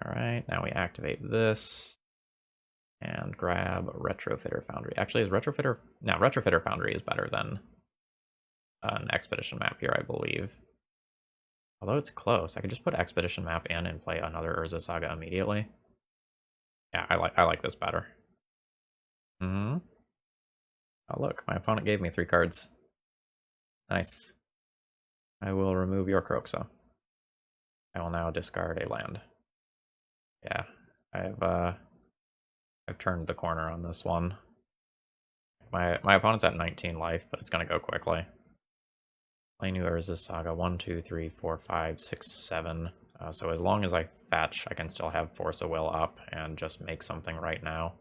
Alright, now we activate this. And grab Retrofitter Foundry. Actually, is Retrofitter... No, Retrofitter Foundry is better than an Expedition map here, I believe. Although it's close, I could just put Expedition map in and play another Urza Saga immediately. Yeah, I like this better. Oh look, my opponent gave me 3 cards. Nice. I will remove your Croxa. I will now discard a land. Yeah, I've turned the corner on this one. My opponent's at 19 life, but it's gonna go quickly. Play new Urza Saga. 1, 2, 3, 4, 5, 6, 7. So as long as I fetch, I can still have Force of Will up and just make something right now.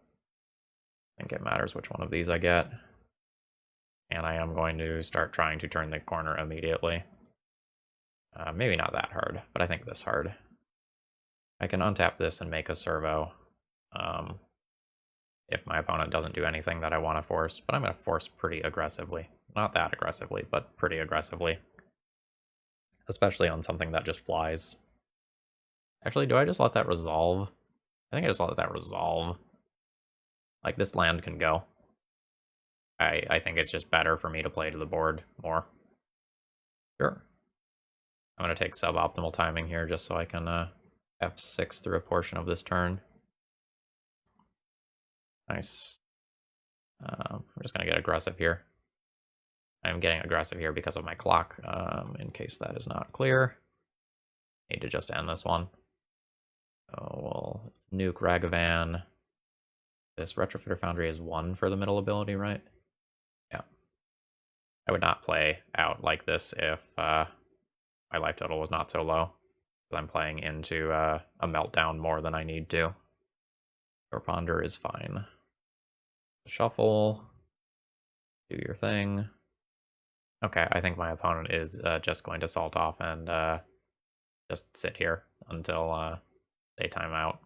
I think it matters which one of these I get. And I am going to start trying to turn the corner immediately. Maybe not that hard, but I think this hard. I can untap this and make a servo. If my opponent doesn't do anything that I want to force, but I'm going to force pretty aggressively. Not that aggressively, but pretty aggressively. Especially on something that just flies. Actually, do I just let that resolve? I think I just let that resolve. Like, this land can go. I think it's just better for me to play to the board more. Sure. I'm going to take suboptimal timing here just so I can F6 through a portion of this turn. Nice. I'm just going to get aggressive here. I'm getting aggressive here because of my clock, in case that is not clear. Need to just end this one. So we'll nuke Ragavan. This Retrofitter Foundry is 1 for the middle ability, right? Yeah. I would not play out like this if my life total was not so low. I'm playing into a meltdown more than I need to. Or ponder is fine. Shuffle. Do your thing. Okay, I think my opponent is just going to salt off and just sit here until they time out.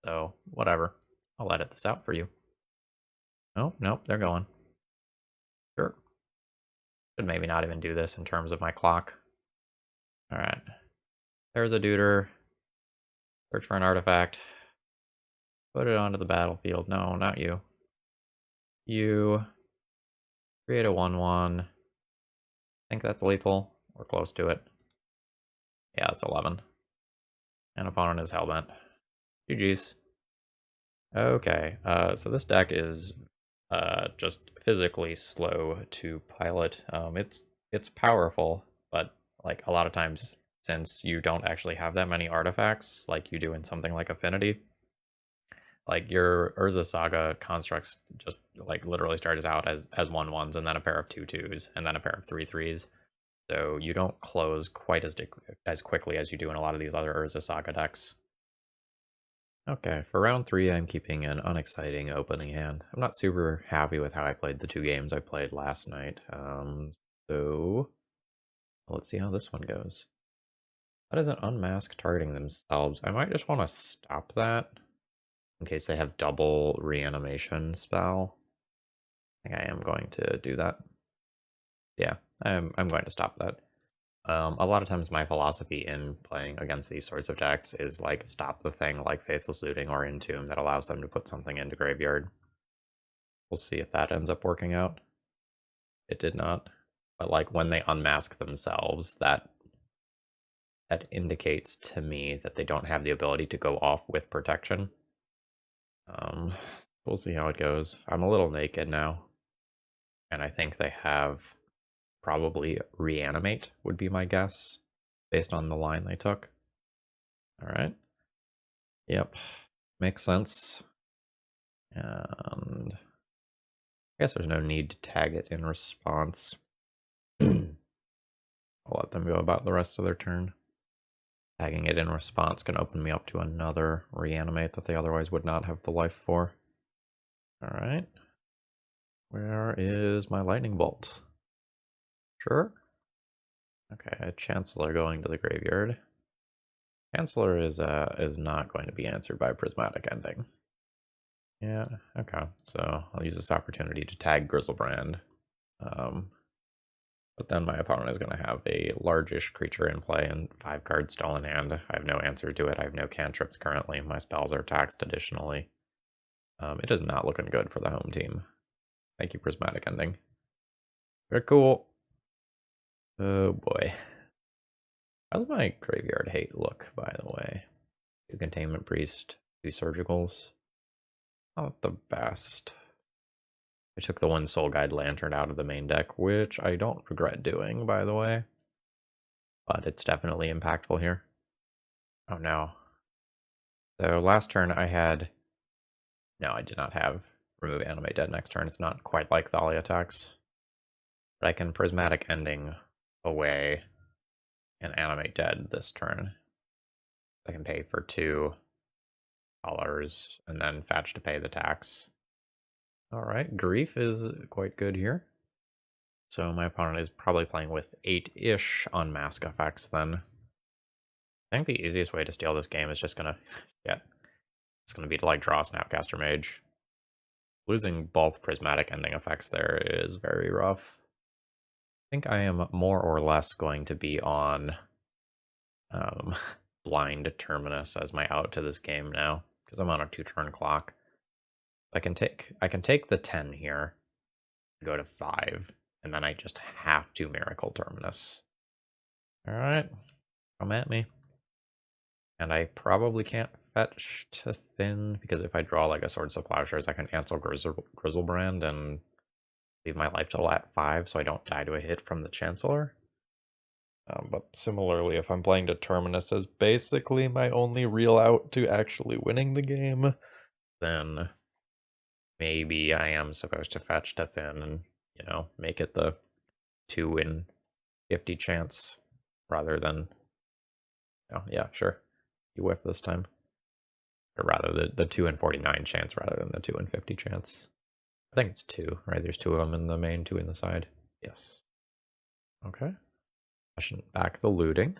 So, whatever. I'll edit this out for you. Oh, nope, they're going. Sure. Should maybe not even do this in terms of my clock. Alright. There's a Tutor. Search for an artifact. Put it onto the battlefield. No, not you. You. Create a 1/1. I think that's lethal. Or close to it. Yeah, it's 11. And opponent is Hellbent. GG's. Okay, so this deck is just physically slow to pilot. It's powerful, but like a lot of times, since you don't actually have that many artifacts like you do in something like Affinity, like your Urza Saga constructs just like literally starts out as 1/1s and then a pair of 2/2s and then a pair of 3/3s. So you don't close quite as quickly as you do in a lot of these other Urza Saga decks. Okay, for round 3, I'm keeping an unexciting opening hand. I'm not super happy with how I played the 2 games I played last night. So let's see how this one goes. That is an unmask targeting themselves. I might just want to stop that in case they have double reanimation spell. I think I am going to do that. Yeah, I'm going to stop that. A lot of times my philosophy in playing against these sorts of decks is like stop the thing like Faithless Looting or Entomb that allows them to put something into graveyard. We'll see if that ends up working out. It did not. But like when they unmask themselves, that indicates to me that they don't have the ability to go off with protection. We'll see how it goes. I'm a little naked now. And I think they have probably Reanimate would be my guess, based on the line they took. Alright. Yep. Makes sense. And I guess there's no need to tag it in response. I'll let them go about the rest of their turn. Tagging it in response can open me up to another Reanimate that they otherwise would not have the life for. Alright. Where is my Lightning Bolt? Sure. Okay, a Chancellor going to the graveyard. Chancellor is not going to be answered by Prismatic Ending. Yeah, okay. So I'll use this opportunity to tag Grizzlebrand. But then my opponent is going to have a largish creature in play and 5 cards still in hand. I have no answer to it. I have no cantrips currently. My spells are taxed additionally. It is not looking good for the home team. Thank you, Prismatic Ending. Very cool. Oh boy. How does my graveyard hate look, by the way? 2 Containment Priest, 2 Surgicals. Not the best. I took the 1 Soul Guide Lantern out of the main deck, which I don't regret doing, by the way. But it's definitely impactful here. Oh no. So last turn I had... No, I did not have Remove Animate Dead next turn. It's not quite like Thalia attacks. But I can Prismatic Ending away and Animate Dead this turn. I can pay for 2 colors and then fetch to pay the tax. Alright, Grief is quite good here. So my opponent is probably playing with 8-ish unmask effects then. I think the easiest way to steal this game is just gonna it's gonna be to like draw a Snapcaster Mage. Losing both Prismatic Ending effects there is very rough. I think I am more or less going to be on Blind Terminus as my out to this game now, because I'm on a 2-turn clock. I can take the 10 here, go to 5, and then I just have to Miracle Terminus. Alright, come at me. And I probably can't fetch to Thin, because if I draw like a Swords of Plowshares, I can cancel Grizzlebrand and leave my life total at 5 so I don't die to a hit from the Chancellor. But similarly, if I'm playing Determinus as basically my only real out to actually winning the game, then maybe I am supposed to fetch to Thin and, you know, make it the 2 in 50 chance rather than Oh, yeah, sure. You whiff this time. Or rather, the 2 in 49 chance rather than the 2 in 50 chance. I think it's 2, right? There's 2 of them in the main, 2 in the side. Yes. Okay. Pushing back the looting.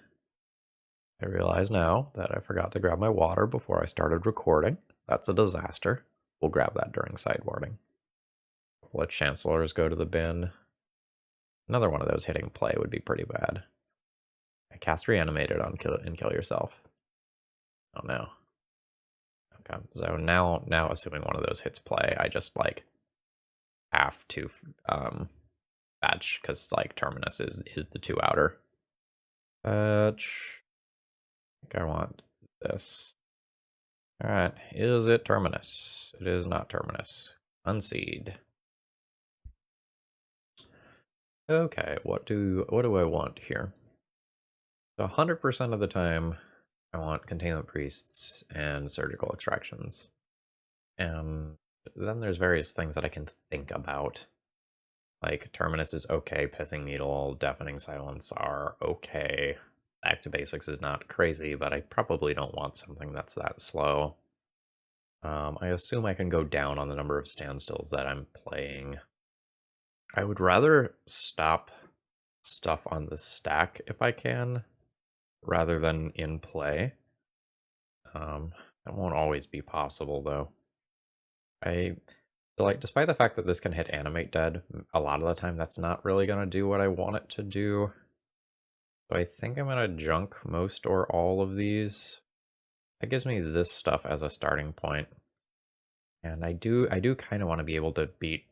I realize now that I forgot to grab my water before I started recording. That's a disaster. We'll grab that during sideboarding. Let Chancellors go to the bin. Another one of those hitting play would be pretty bad. I cast Reanimated on kill yourself. Oh no. Okay, so now assuming one of those hits play, I just like have to fetch because like Terminus is the 2 outer. Fetch. I think I want this. Alright, is it Terminus? It is not Terminus. Unseed. Okay, what do I want here? So 100% of the time, I want Containment Priests and Surgical Extractions. And then there's various things that I can think about. Like, Terminus is okay, Pithing Needle, Deafening Silence are okay. Back to Basics is not crazy, but I probably don't want something that's that slow. I assume I can go down on the number of standstills that I'm playing. I would rather stop stuff on the stack if I can, rather than in play. That won't always be possible, though. Like, despite the fact that this can hit Animate Dead, a lot of the time that's not really going to do what I want it to do. So I think I'm going to junk most or all of these. That gives me this stuff as a starting point. And I do kind of want to be able to beat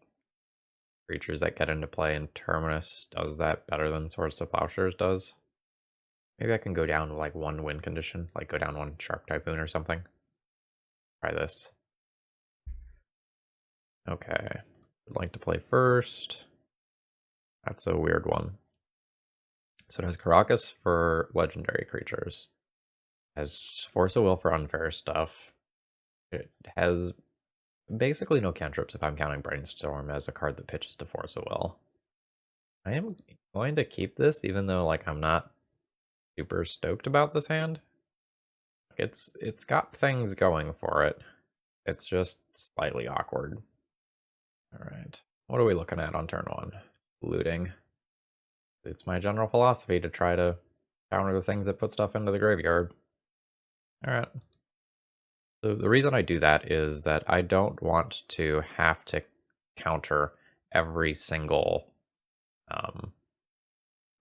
creatures that get into play, and Terminus does that better than Swords to Plowshares does. Maybe I can go down to like 1 win condition, like go down 1 Shark Typhoon or something. Try this. Okay. Would like to play first. That's a weird one. So it has Caracas for legendary creatures. It has Force of Will for unfair stuff. It has basically no cantrips if I'm counting Brainstorm as a card that pitches to Force of Will. I am going to keep this even though like I'm not super stoked about this hand. It's got things going for it. It's just slightly awkward. Alright. What are we looking at on turn 1? Looting. It's my general philosophy to try to counter the things that put stuff into the graveyard. Alright. So the reason I do that is that I don't want to have to counter every single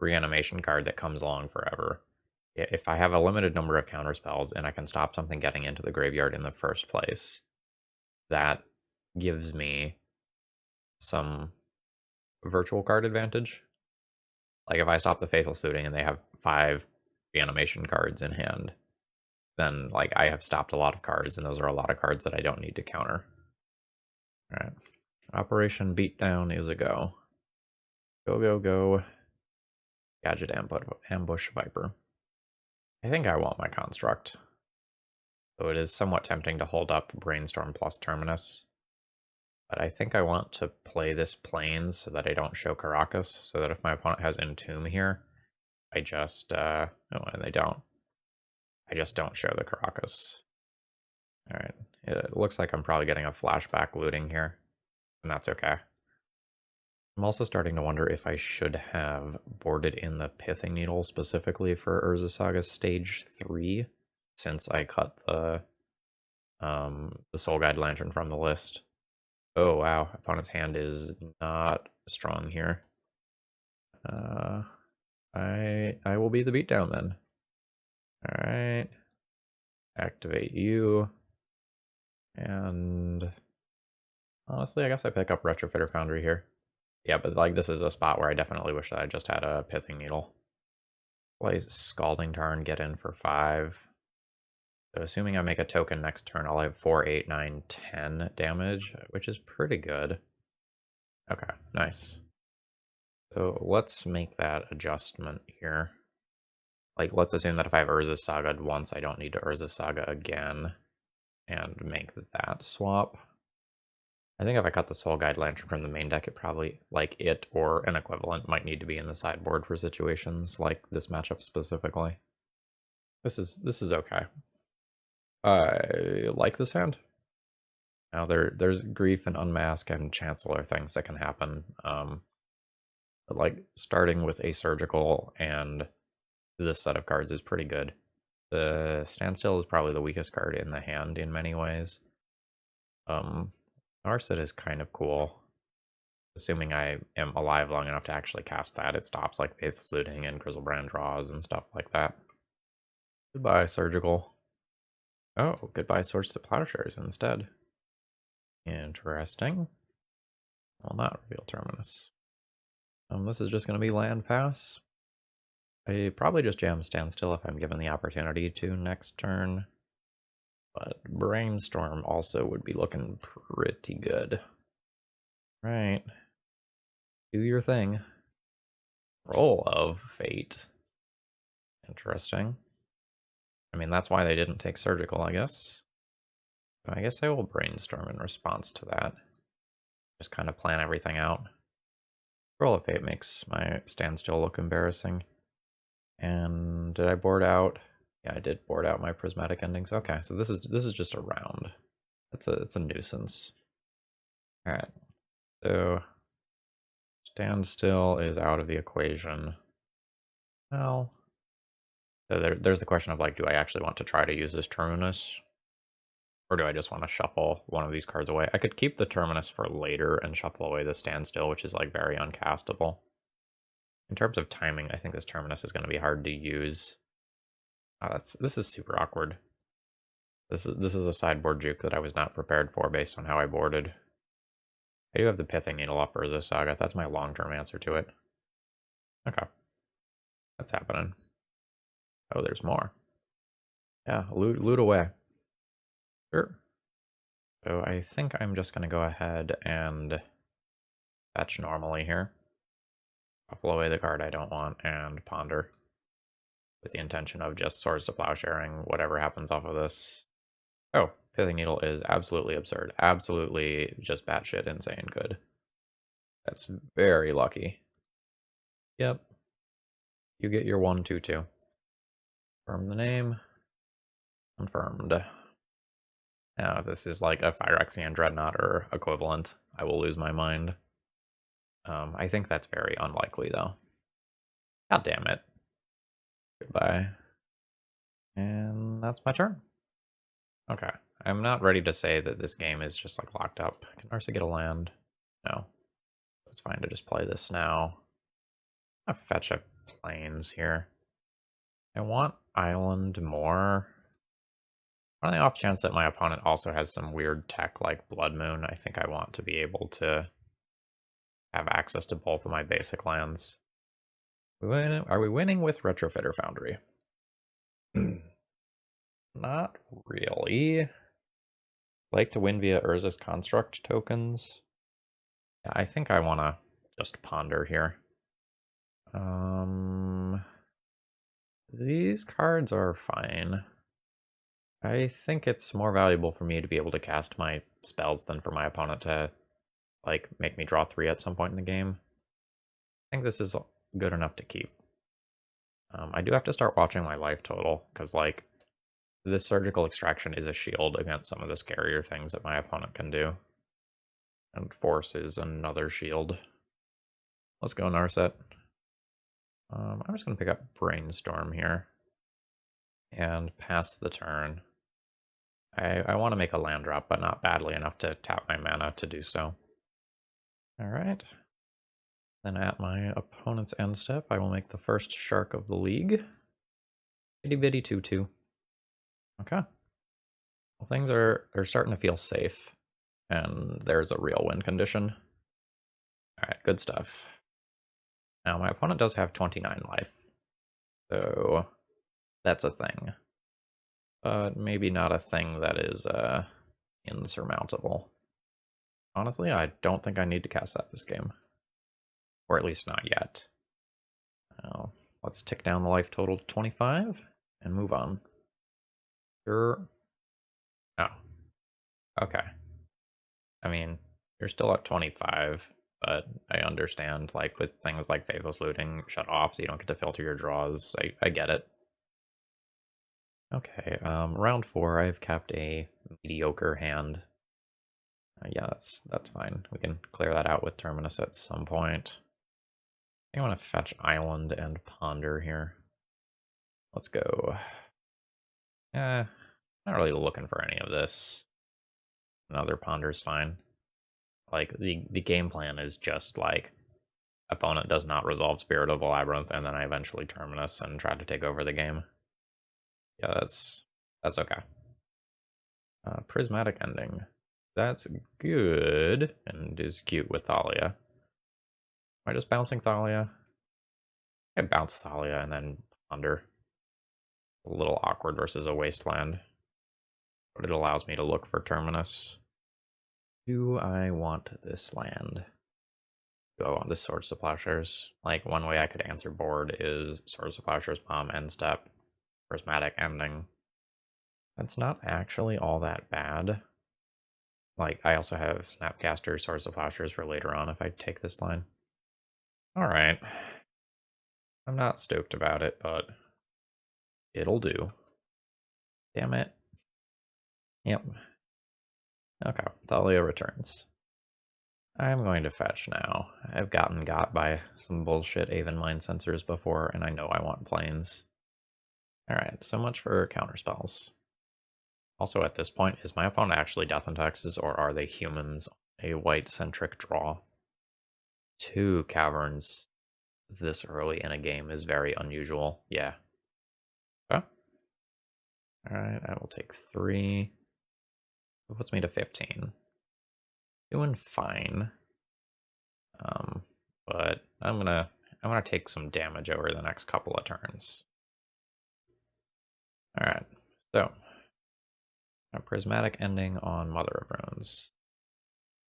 reanimation card that comes along forever. If I have a limited number of counter spells and I can stop something getting into the graveyard in the first place, that gives me some virtual card advantage. Like if I stop the Faithful Suiting and they have 5 reanimation cards in hand, then like I have stopped a lot of cards, and those are a lot of cards that I don't need to counter. Alright. Operation Beatdown is a go. Go, go, go. Gadget Ambush Viper. I think I want my Construct. So it is somewhat tempting to hold up Brainstorm plus Terminus. But I think I want to play this Plains so that I don't show Caracas, so that if my opponent has Entomb here, I just, oh, and they don't. I just don't show the Caracas. Alright, it looks like I'm probably getting a flashback looting here, and that's okay. I'm also starting to wonder if I should have boarded in the Pithing Needle specifically for Urza Saga Stage 3, since I cut the Soul Guide Lantern from the list. Oh wow, opponent's hand is not strong here. I will be the beatdown then. Alright. Activate you. And honestly, I guess I pick up Retrofitter Foundry here. Yeah, but like this is a spot where I definitely wish that I just had a Pithing Needle. Play Scalding Tarn, get in for 5. So assuming I make a token next turn, I'll have 4, 8, 9, 10 damage, which is pretty good. Okay, nice. So let's make that adjustment here. Like, let's assume that if I have Urza Saga'd once, I don't need to Urza Saga again, and make that swap. I think if I cut the Soul Guide Lantern from the main deck, it probably, like it or an equivalent, might need to be in the sideboard for situations like this matchup specifically. This is okay. I like this hand. Now there's grief and unmask and chancellor things that can happen. But like starting with a surgical and this set of cards is pretty good. The standstill is probably the weakest card in the hand in many ways. Narset is kind of cool. Assuming I am alive long enough to actually cast that, it stops like Faithless Looting and Grizzlebrand draws and stuff like that. Goodbye, surgical. Oh, goodbye, Swords to Plowshares instead. Interesting. Will not reveal Terminus. This is just going to be land pass. I probably just jam Standstill if I'm given the opportunity to next turn. But Brainstorm also would be looking pretty good. Right. Do your thing. Roll of Fate. Interesting. I mean, that's why they didn't take Surgical, I guess. So I guess I will Brainstorm in response to that. Just kind of plan everything out. Roll of Fate makes my Standstill look embarrassing. And did I board out? Yeah, I did board out my Prismatic Endings. Okay, so this is just a round. It's a nuisance. All right, so Standstill is out of the equation. Well, so there's the question of like, do I actually want to try to use this Terminus? Or do I just want to shuffle one of these cards away? I could keep the Terminus for later and shuffle away the Standstill, which is like very uncastable. In terms of timing, I think this Terminus is going to be hard to use. Oh, this is super awkward. This is a sideboard juke that I was not prepared for based on how I boarded. I do have the Pithing Needle off Urza Saga. That's my long-term answer to it. Okay. That's happening. Oh, there's more. Yeah, loot away. Sure. So I think I'm just going to go ahead and fetch normally here. Shuffle away the card I don't want and ponder. With the intention of just Swords to Plowsharing whatever happens off of this. Oh, Pithing Needle is absolutely absurd. Absolutely just batshit insane good. That's very lucky. Yep. You get your 1/2/2. Confirm the name. Confirmed. Now, if this is like a Phyrexian Dreadnought or equivalent, I will lose my mind. I think that's very unlikely, though. God damn it. Goodbye. And that's my turn. Okay. I'm not ready to say that this game is just like locked up. Can Ursa get a land? No. It's fine to just play this now. I'll fetch a plains here. I want island more. On the off chance that my opponent also has some weird tech like Blood Moon, I think I want to be able to have access to both of my basic lands. Are we winning with Retrofitter Foundry? Not really. Like to win via Urza's Construct tokens. Yeah, I think I want to just ponder here. These cards are fine. I think it's more valuable for me to be able to cast my spells than for my opponent to like make me draw 3 at some point in the game. I think this is good enough to keep. I do have to start watching my life total, because like this Surgical Extraction is a shield against some of the scarier things that my opponent can do. And Force is another shield. Let's go, Narset. I'm just going to pick up Brainstorm here. And pass the turn. I want to make a land drop, but not badly enough to tap my mana to do so. Alright. Then at my opponent's end step, I will make the first shark of the league. Itty bitty 2/2. Okay. Well, things are starting to feel safe. And there's a real win condition. Alright, good stuff. Now, my opponent does have 29 life. So, that's a thing. But maybe not a thing that is insurmountable. Honestly, I don't think I need to cast that this game. Or at least not yet. Now, let's tick down the life total to 25 and move on. Sure. Oh. Okay. I mean, you're still at 25, but I understand, like, with things like Faithless Looting shut off so you don't get to filter your draws. I get it. Okay, round 4, I've kept a mediocre hand. Yeah, that's fine. We can clear that out with Terminus at some point. I want to fetch Island and Ponder here. Let's go. Not really looking for any of this. Another Ponder's fine. Like, the game plan is just, like, opponent does not resolve Spirit of the Labyrinth, and then I eventually Terminus and try to take over the game. Yeah, that's okay. Prismatic Ending. That's good, and is cute with Thalia. Am I just bouncing Thalia? I bounce Thalia and then Ponder. A little awkward versus a Wasteland, but it allows me to look for Terminus. Do I want this land? Do I want this Swords to Plowshares? Like, one way I could answer board is Swords to Plowshares, Bomb, End Step, Prismatic Ending. That's not actually all that bad. Like, I also have Snapcaster, Swords to Plowshares for later on if I take this line. Alright. I'm not stoked about it, but it'll do. Damn it. Yep. Okay, Thalia returns. I'm going to fetch now. I've gotten got by some bullshit Aven Mind sensors before, and I know I want planes. Alright, so much for counterspells. Also, at this point, is my opponent actually Death and Taxes, or are they humans? A white-centric draw. 2 caverns this early in a game is very unusual. Yeah. Okay. Alright, I will take 3. That puts me to 15. Doing fine. But I'm gonna take some damage over the next couple of turns. Alright, so a prismatic ending on Mother of Runes.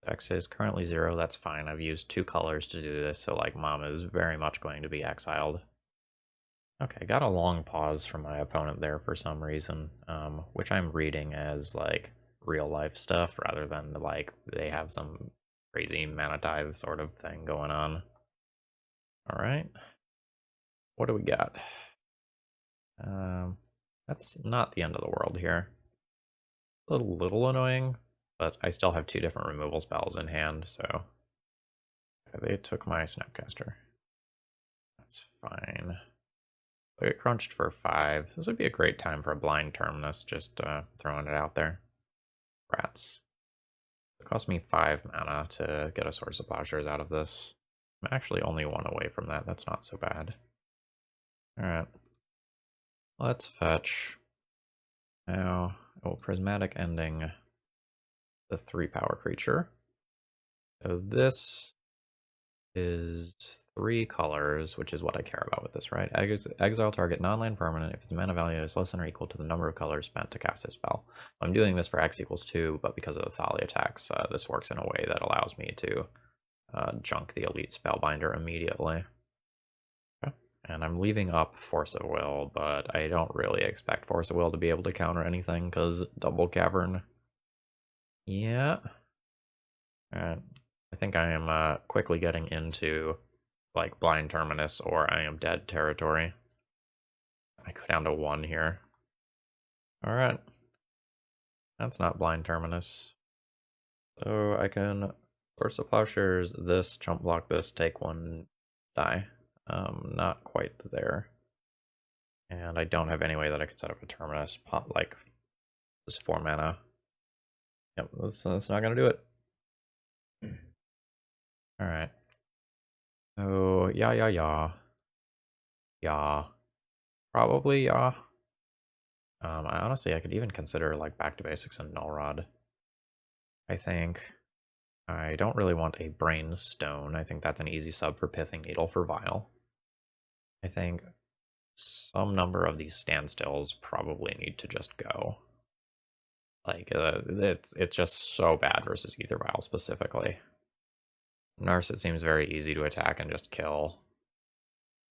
X is currently 0, that's fine. I've used 2 colors to do this, so like Mom is very much going to be exiled. Okay, got a long pause from my opponent there for some reason, which I'm reading as like real life stuff rather than like they have some crazy mana tithe sort of thing going on. Alright. What do we got? That's not the end of the world here. A little annoying, but I still have 2 different removal spells in hand, so they took my Snapcaster. That's fine. I get crunched for 5. This would be a great time for a blind Terminus, just throwing it out there. Rats. It cost me 5 mana to get a Source of Plowshares out of this. I'm actually only 1 away from that, that's not so bad. Alright. Let's fetch. Now, Prismatic Ending the 3 power creature. So this is 3 colors, which is what I care about with this, right? Exile target non-land permanent if its mana value is less than or equal to the number of colors spent to cast this spell. I'm doing this for X equals 2, but because of the Thalia attacks, this works in a way that allows me to junk the Elite Spellbinder immediately. Okay. And I'm leaving up Force of Will, but I don't really expect Force of Will to be able to counter anything, because Double Cavern. Yeah. Alright. I think I am quickly getting into like Blind Terminus or I am dead territory. I go down to 1 here. Alright. That's not Blind Terminus. So I can Source of Plowshares this, jump block this, take 1, die. Not quite there. And I don't have any way that I could set up a Terminus, like, this 4 mana. Yep, that's not gonna do it. Alright. So, yeah. Probably, yeah. I honestly, I could even consider, like, Back to Basics and Null Rod. I think I don't really want a Brain Stone. I think that's an easy sub for Pithing Needle for Vial. I think some number of these standstills probably need to just go. Like, it's just so bad versus Ether Vial specifically. Nurse, it seems very easy to attack and just kill.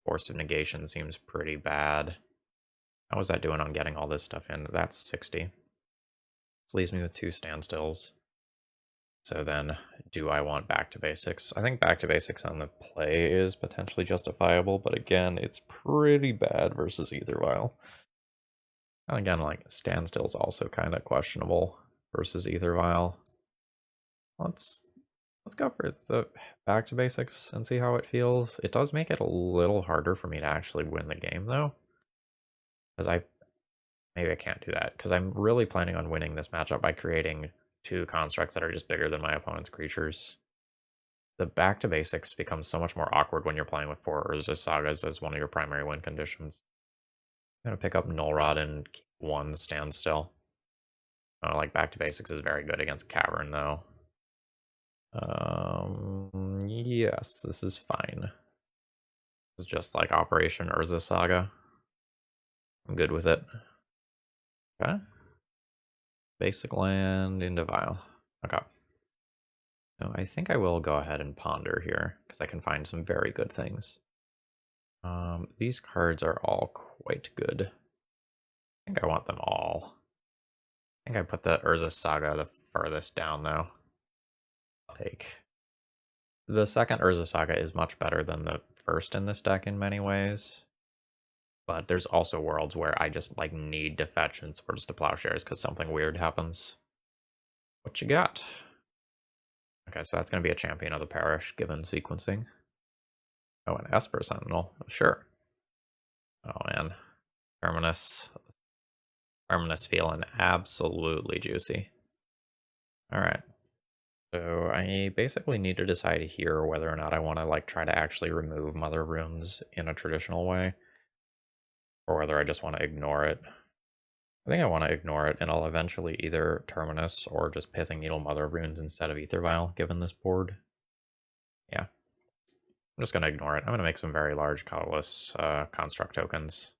Force of Negation seems pretty bad. How was that doing on getting all this stuff in? That's 60. This leaves me with 2 standstills. So then, do I want Back to Basics? I think Back to Basics on the play is potentially justifiable, but again, it's pretty bad versus Ether Vial. And again, like, Standstill's also kind of questionable versus Ether Vial. Let's go for the back to basics and see how it feels. It does make it a little harder for me to actually win the game, though. Because maybe I can't do that, because I'm really planning on winning this matchup by creating two constructs that are just bigger than my opponent's creatures. The back to basics becomes so much more awkward when you're playing with 4 Urza Sagas as one of your primary win conditions. I'm going to pick up Null Rod and keep 1 Standstill. Like, back to basics is very good against Cavern, though. Yes, this is fine. It's just like Operation Urza Saga. I'm good with it. Okay. Basic land into Vial. Okay. So I think I will go ahead and ponder here, because I can find some very good things. These cards are all quite good. I think I want them all. I think I put the Urza Saga the furthest down, though. Like, the second Urza Saga is much better than the first in this deck in many ways. But there's also worlds where I just, like, need to fetch and Swords to Plowshares because something weird happens. What you got? Okay, so that's going to be a Champion of the Parish, given sequencing. Oh, an Esper Sentinel. Sure. Oh, man. Terminus feeling absolutely juicy. Alright. So I basically need to decide here whether or not I want to, like, try to actually remove Mother Runes in a traditional way, or whether I just want to ignore it. I think I want to ignore it, and I'll eventually either Terminus or just Pithing Needle Mother Runes instead of Ether Vial, given this board. Yeah. I'm just going to ignore it. I'm going to make some very large colorless construct tokens.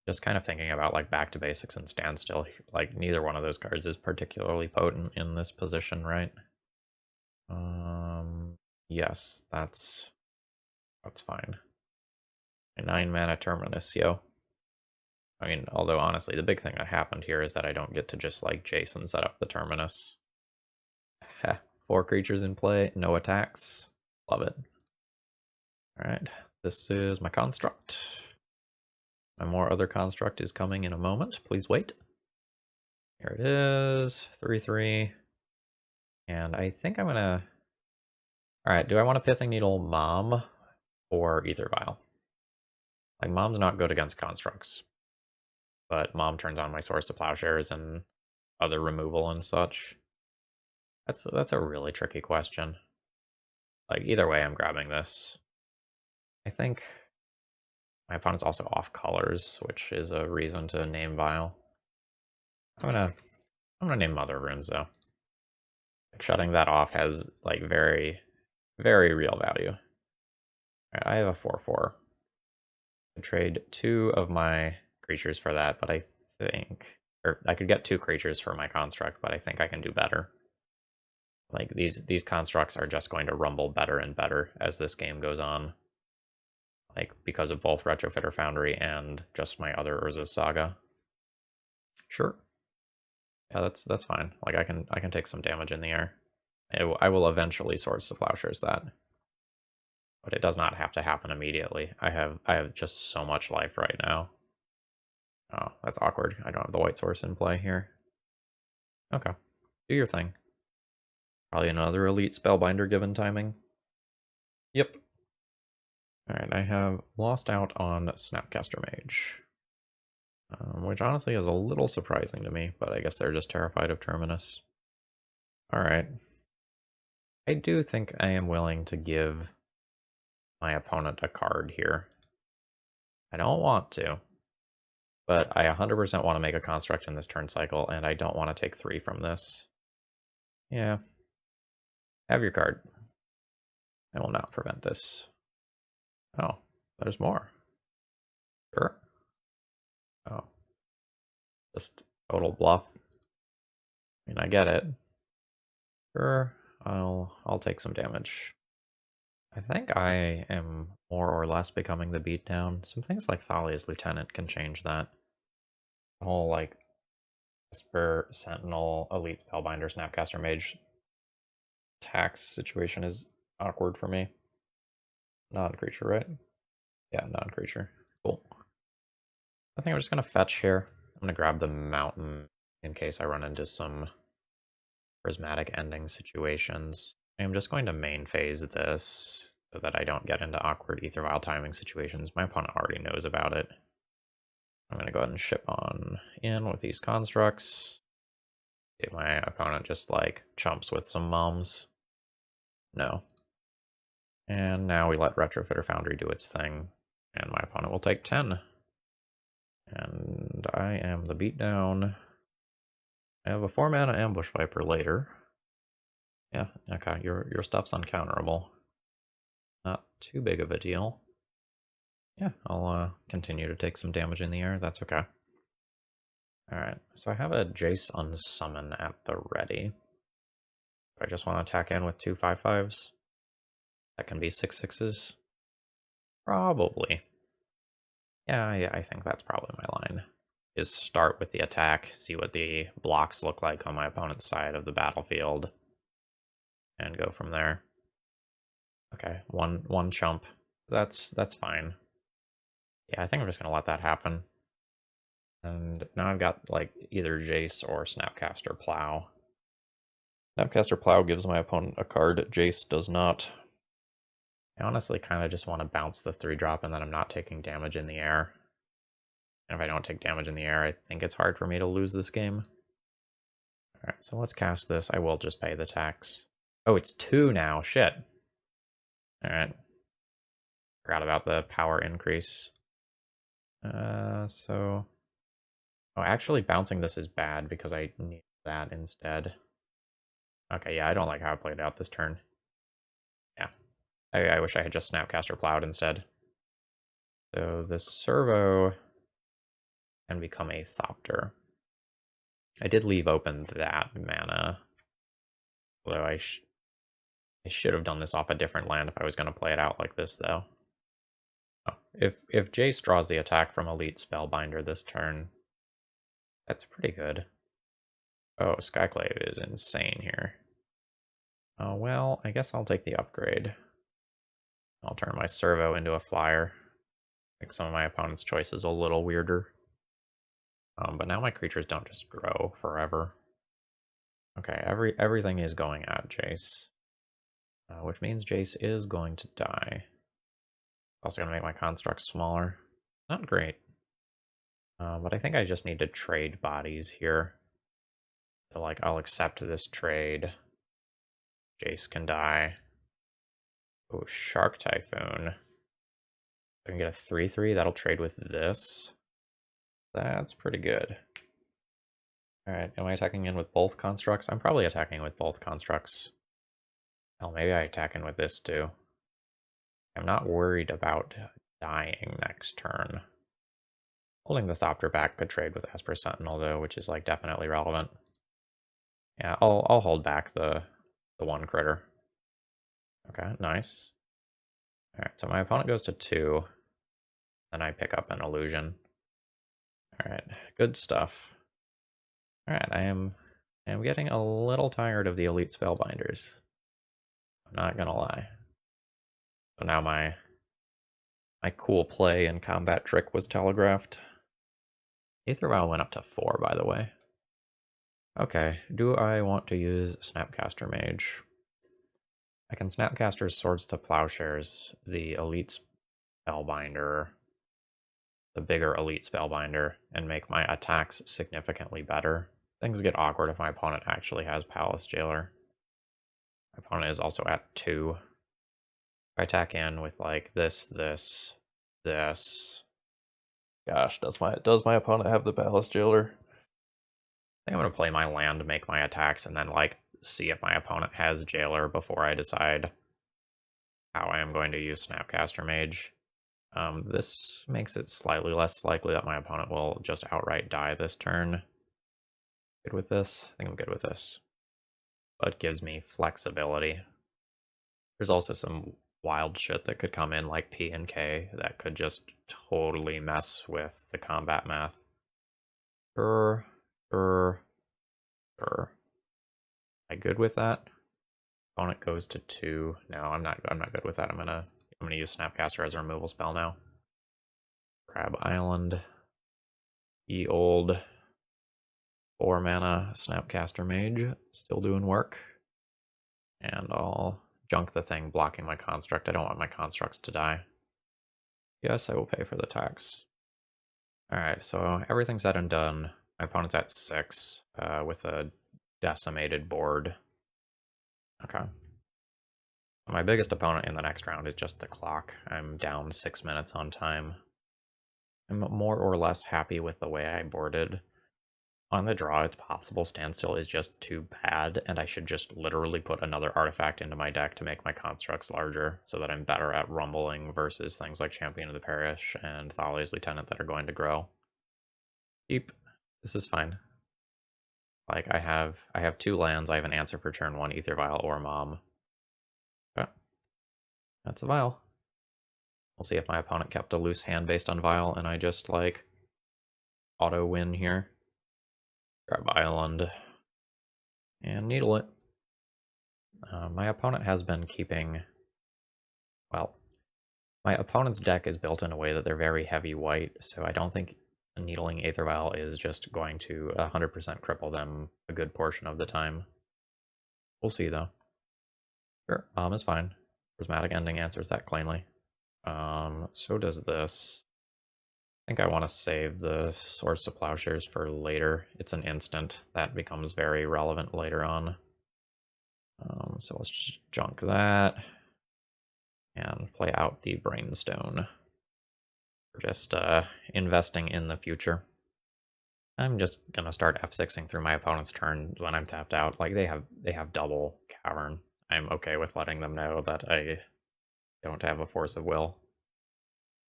Just kind of thinking about, like, back to basics and Standstill. Like, neither one of those cards is particularly potent in this position, right? Yes, that's fine. A 9-mana Terminus, yo. I mean, although honestly, the big thing that happened here is that I don't get to just, like, Jason set up the Terminus. Heh, 4 creatures in play, no attacks. Love it. Alright, this is my construct. My more other construct is coming in a moment. Please wait. Here it is, 3/3. And I think I'm gonna... Alright, do I want a Pithing Needle Mom or Ether Vial? Like, Mom's not good against constructs, but Mom turns on my Swords to Plowshares and other removal and such. That's a really tricky question. Like, either way, I'm grabbing this. I think my opponent's also off colors, which is a reason to name Vial. I'm gonna name Mother Runes, though. Like, shutting that off has, like, very, very real value. Alright, I have a 4/4. I trade 2 of my creatures for that, but I think... Or I could get 2 creatures for my construct, but I think I can do better. Like, these constructs are just going to rumble better and better as this game goes on. Like, because of both Retrofitter Foundry and just my other Urza Saga. Sure. Yeah, that's fine. Like, I can take some damage in the air. I will eventually Swords to Plowshares that. But it does not have to happen immediately. I have just so much life right now. Oh, that's awkward. I don't have the white source in play here. Okay. Do your thing. Probably another elite spellbinder given timing. Yep. Alright, I have lost out on Snapcaster Mage. Which honestly is a little surprising to me, but I guess they're just terrified of Terminus. Alright. I do think I am willing to give my opponent a card here. I don't want to, but I 100% want to make a construct in this turn cycle, and I don't want to take 3 from this. Yeah. Have your card. I will not prevent this. Oh, there's more. Sure. Oh. Just total bluff. I mean, I get it. Sure, I'll take some damage. I think I am more or less becoming the beatdown. Some things like Thalia's Lieutenant can change that. The whole, like, Esper, Sentinel, Elite Spellbinder, Snapcaster Mage tax situation is awkward for me. Non-creature, right? Yeah, non-creature. Cool. I think I'm just gonna fetch here. I'm gonna grab the mountain in case I run into some prismatic ending situations. I'm just going to main phase this so that I don't get into awkward ether vial timing situations. My opponent already knows about it. I'm going to go ahead and ship on in with these constructs. If my opponent just like chumps with some moms. No. And now we let Retrofitter Foundry do its thing. And my opponent will take 10. And I am the beatdown. I have a 4-mana Ambush Viper later. Yeah, okay, your stuff's uncounterable. Not too big of a deal. Yeah, I'll continue to take some damage in the air. That's okay. Alright, so I have a Jace Unsummon at the ready. I just want to attack in with 2 5/5s. That can be 6/6s. Probably. Yeah, I think that's probably my line. Is start with the attack, see what the blocks look like on my opponent's side of the battlefield, and go from there. Okay, one chump. That's fine. Yeah, I think I'm just gonna let that happen. And now I've got like either Jace or Snapcaster Plow. Snapcaster Plow gives my opponent a card, Jace does not. I honestly kind of just want to bounce the 3-drop and then I'm not taking damage in the air. And if I don't take damage in the air, I think it's hard for me to lose this game. Alright, so let's cast this. I will just pay the tax. Oh, it's 2 now. Shit. Alright. Forgot about the power increase. So... Oh, actually bouncing this is bad because I need that instead. Okay, yeah, I don't like how I played out this turn. Yeah. I wish I had just Snapcaster Plowed instead. So this servo can become a Thopter. I did leave open that mana. Although I should have done this off a different land if I was going to play it out like this, though. Oh, if Jace draws the attack from Elite Spellbinder this turn, that's pretty good. Oh, Skyclave is insane here. Oh, well, I guess I'll take the upgrade. I'll turn my servo into a flyer. Make some of my opponent's choices a little weirder. But now my creatures don't just grow forever. Okay, everything is going at Jace. Which means Jace is going to die. Also going to make my constructs smaller. Not great. But I think I just need to trade bodies here. So, like, I'll accept this trade. Jace can die. Oh, Shark Typhoon. I can get a 3/3. That'll trade with this. That's pretty good. Alright, am I attacking in with both constructs? I'm probably attacking with both constructs. Hell, maybe I attack in with this too. I'm not worried about dying next turn. Holding the Thopter back could trade with Esper Sentinel though, which is like definitely relevant. Yeah, I'll hold back the one critter. Okay, nice. Alright, so my opponent goes to 2. Then I pick up an illusion. Alright, good stuff. Alright, I am getting a little tired of the Elite Spellbinders. I'm not gonna lie. So now my cool play and combat trick was telegraphed. Aether Vial went up to 4, by the way. Okay, do I want to use Snapcaster Mage? I can Snapcaster Swords to Plowshares, the Elite Spellbinder, the bigger Elite Spellbinder, and make my attacks significantly better. Things get awkward if my opponent actually has Palace Jailer. My opponent is also at 2. If I attack in with like this. Gosh, does my opponent have the Palace Jailer? I think I'm gonna play my land, make my attacks, and then like see if my opponent has Jailer before I decide how I am going to use Snapcaster Mage. This makes it slightly less likely that my opponent will just outright die this turn. Good with this? I think I'm good with this. But it gives me flexibility. There's also some wild shit that could come in like P and K that could just totally mess with the combat math. Am I good with that? Opponent goes to 2. No, I'm not good with that. I'm gonna use Snapcaster as a removal spell now. Crab Island. The old 4 mana Snapcaster Mage, still doing work. And I'll junk the thing blocking my construct. I don't want my constructs to die. Yes, I will pay for the tax. Alright, so everything's said and done. My opponent's at 6 with a decimated board. Okay. My biggest opponent in the next round is just the clock. I'm down 6 minutes on time. I'm more or less happy with the way I boarded. On the draw, it's possible Standstill is just too bad, and I should just literally put another artifact into my deck to make my constructs larger, so that I'm better at rumbling versus things like Champion of the Parish and Thalia's Lieutenant that are going to grow. Keep. This is fine. Like, I have 2 lands, I have an answer for turn 1, Ether Vial or Mom. Okay. That's a Vial. We'll see if my opponent kept a loose hand based on Vial, and I just, like, auto-win here. Grab Island. And Needle it. My opponent has been keeping... Well, my opponent's deck is built in a way that they're very heavy white, so I don't think needling Aether Vial is just going to 100% cripple them a good portion of the time. We'll see, though. Sure, Bomb is fine. Prismatic Ending answers that cleanly. So does this. I think I want to save the Swords to Plowshares for later. It's an instant that becomes very relevant later on. So let's just junk that and play out the Brainstone. We're just investing in the future. I'm just gonna start F6ing through my opponent's turn when I'm tapped out. Like, they have double Cavern. I'm okay with letting them know that I don't have a Force of Will.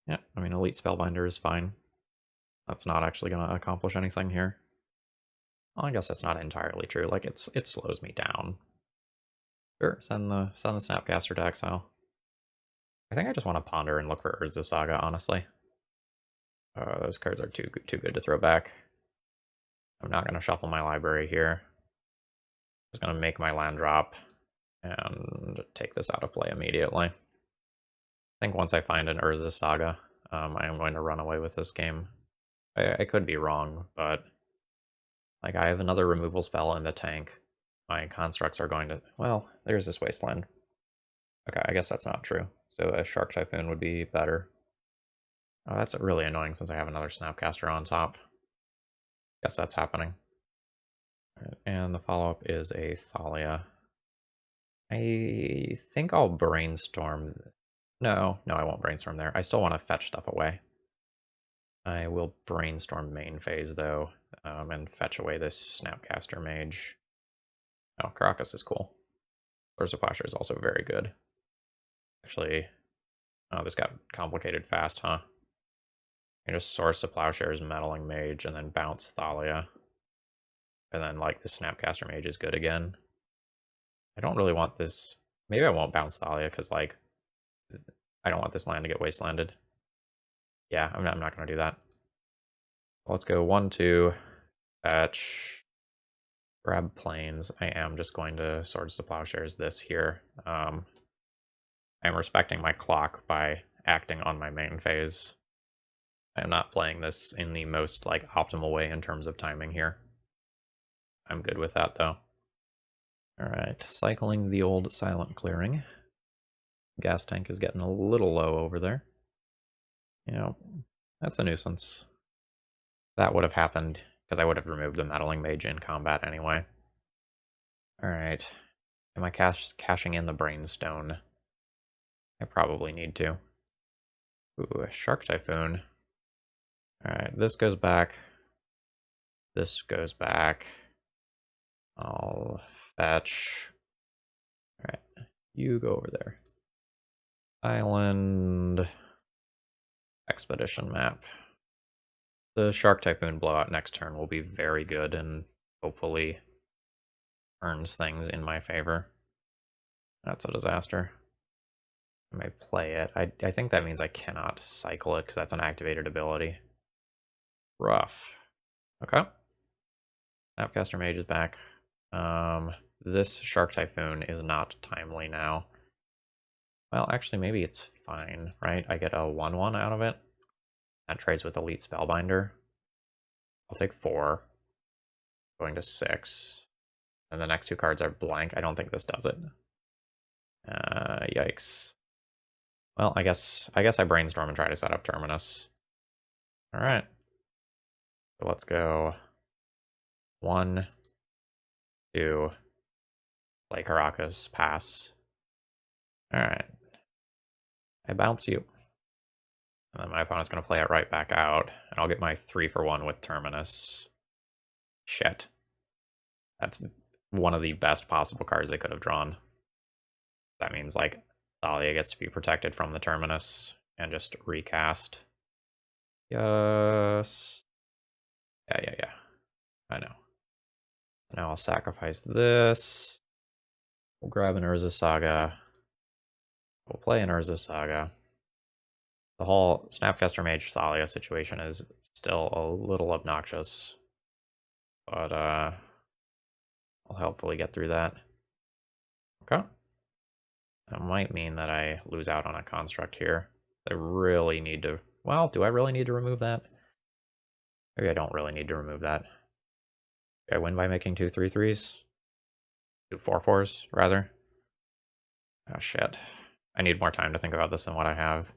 Yeah, I mean, Elite Spellbinder is fine. That's not actually gonna accomplish anything here. Well, I guess that's not entirely true. Like, it slows me down. Sure, send the Snapcaster to exile. I think I just want to ponder and look for Urza Saga, honestly. Those cards are too good to throw back. I'm not going to shuffle my library here. I'm just going to make my land drop and take this out of play immediately. I think once I find an Urza Saga, I am going to run away with this game. I could be wrong, but like, I have another removal spell in the tank. My constructs are going to... Well, there's this Wasteland. Okay, I guess that's not true. So a Shark Typhoon would be better. Oh, that's really annoying since I have another Snapcaster on top. Guess that's happening. Right, and the follow-up is a Thalia. I think I'll brainstorm. No, I won't brainstorm there. I still want to fetch stuff away. I will brainstorm main phase, though, and fetch away this Snapcaster Mage. Oh, Caracas is cool. Urza Pasha is also very good. Actually, oh, this got complicated fast, huh? I just source the Plowshares, Meddling Mage, and then bounce Thalia. And then, like, the Snapcaster Mage is good again. I don't really want this. Maybe I won't bounce Thalia, because, like, I don't want this land to get wastelanded. Yeah, I'm not going to do that. Let's go 1-2, fetch, grab planes. I am just going to Swords to Plowshares this here. I'm respecting my clock by acting on my main phase. I'm not playing this in the most, like, optimal way in terms of timing here. I'm good with that, though. Alright, cycling the old Silent Clearing. Gas tank is getting a little low over there. You know, that's a nuisance. That would have happened because I would have removed the Meddling Mage in combat anyway. Alright. Am I cashing in the Brainstone? I probably need to. Ooh, a Shark Typhoon. Alright, this goes back. This goes back. I'll fetch. Alright, you go over there. Island. Expedition map. The Shark Typhoon blowout next turn will be very good and hopefully turns things in my favor. That's a disaster. I may play it. I think that means I cannot cycle it because that's an activated ability. Rough. Okay. Snapcaster Mage is back. This Shark Typhoon is not timely now. Well, actually, maybe it's fine, right? I get a 1/1 out of it. That trades with Elite Spellbinder. I'll take 4. Going to 6. And the next 2 cards are blank. I don't think this does it. Yikes. Well, I guess I brainstorm and try to set up Terminus. Alright. So let's go 1, 2, play Caracas, pass. Alright. I bounce you. And then my opponent's going to play it right back out. And I'll get my 3-for-1 with Terminus. Shit. That's one of the best possible cards they could have drawn. That means, like, Thalia gets to be protected from the Terminus and just recast. Yes. Yeah. I know. Now I'll sacrifice this. We'll grab an Urza Saga. We'll play an Urza Saga. The whole Snapcaster Mage Thalia situation is still a little obnoxious. But, I'll hopefully get through that. Okay. That might mean that I lose out on a construct here. I really need to... Well, do I really need to remove that? Maybe I don't really need to remove that. I win by making 2 3/3s? 2 4/4s, rather. Oh, shit. I need more time to think about this than what I have.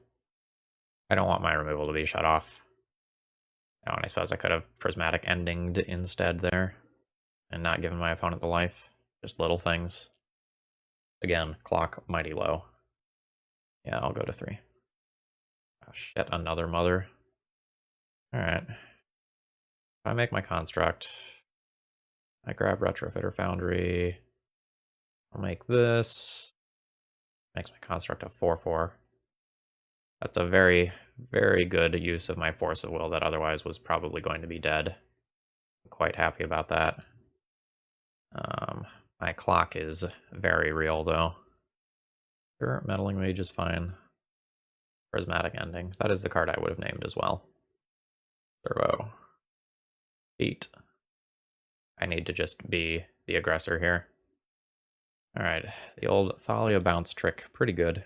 I don't want my removal to be shut off. Oh, and I suppose I could have Prismatic Ending'd instead there. And not given my opponent the life. Just little things. Again, clock mighty low. Yeah, I'll go to 3. Oh, shit, another mother. Alright. If I make my construct, I grab Retrofitter Foundry. I'll make this. Makes my construct a 4/4. That's a very, very good use of my Force of Will that otherwise was probably going to be dead. I'm quite happy about that. My clock is very real, though. Sure, Meddling Mage is fine. Prismatic Ending. That is the card I would have named as well. Turbo. Beat. I need to just be the aggressor here. Alright, the old Thalia bounce trick, pretty good.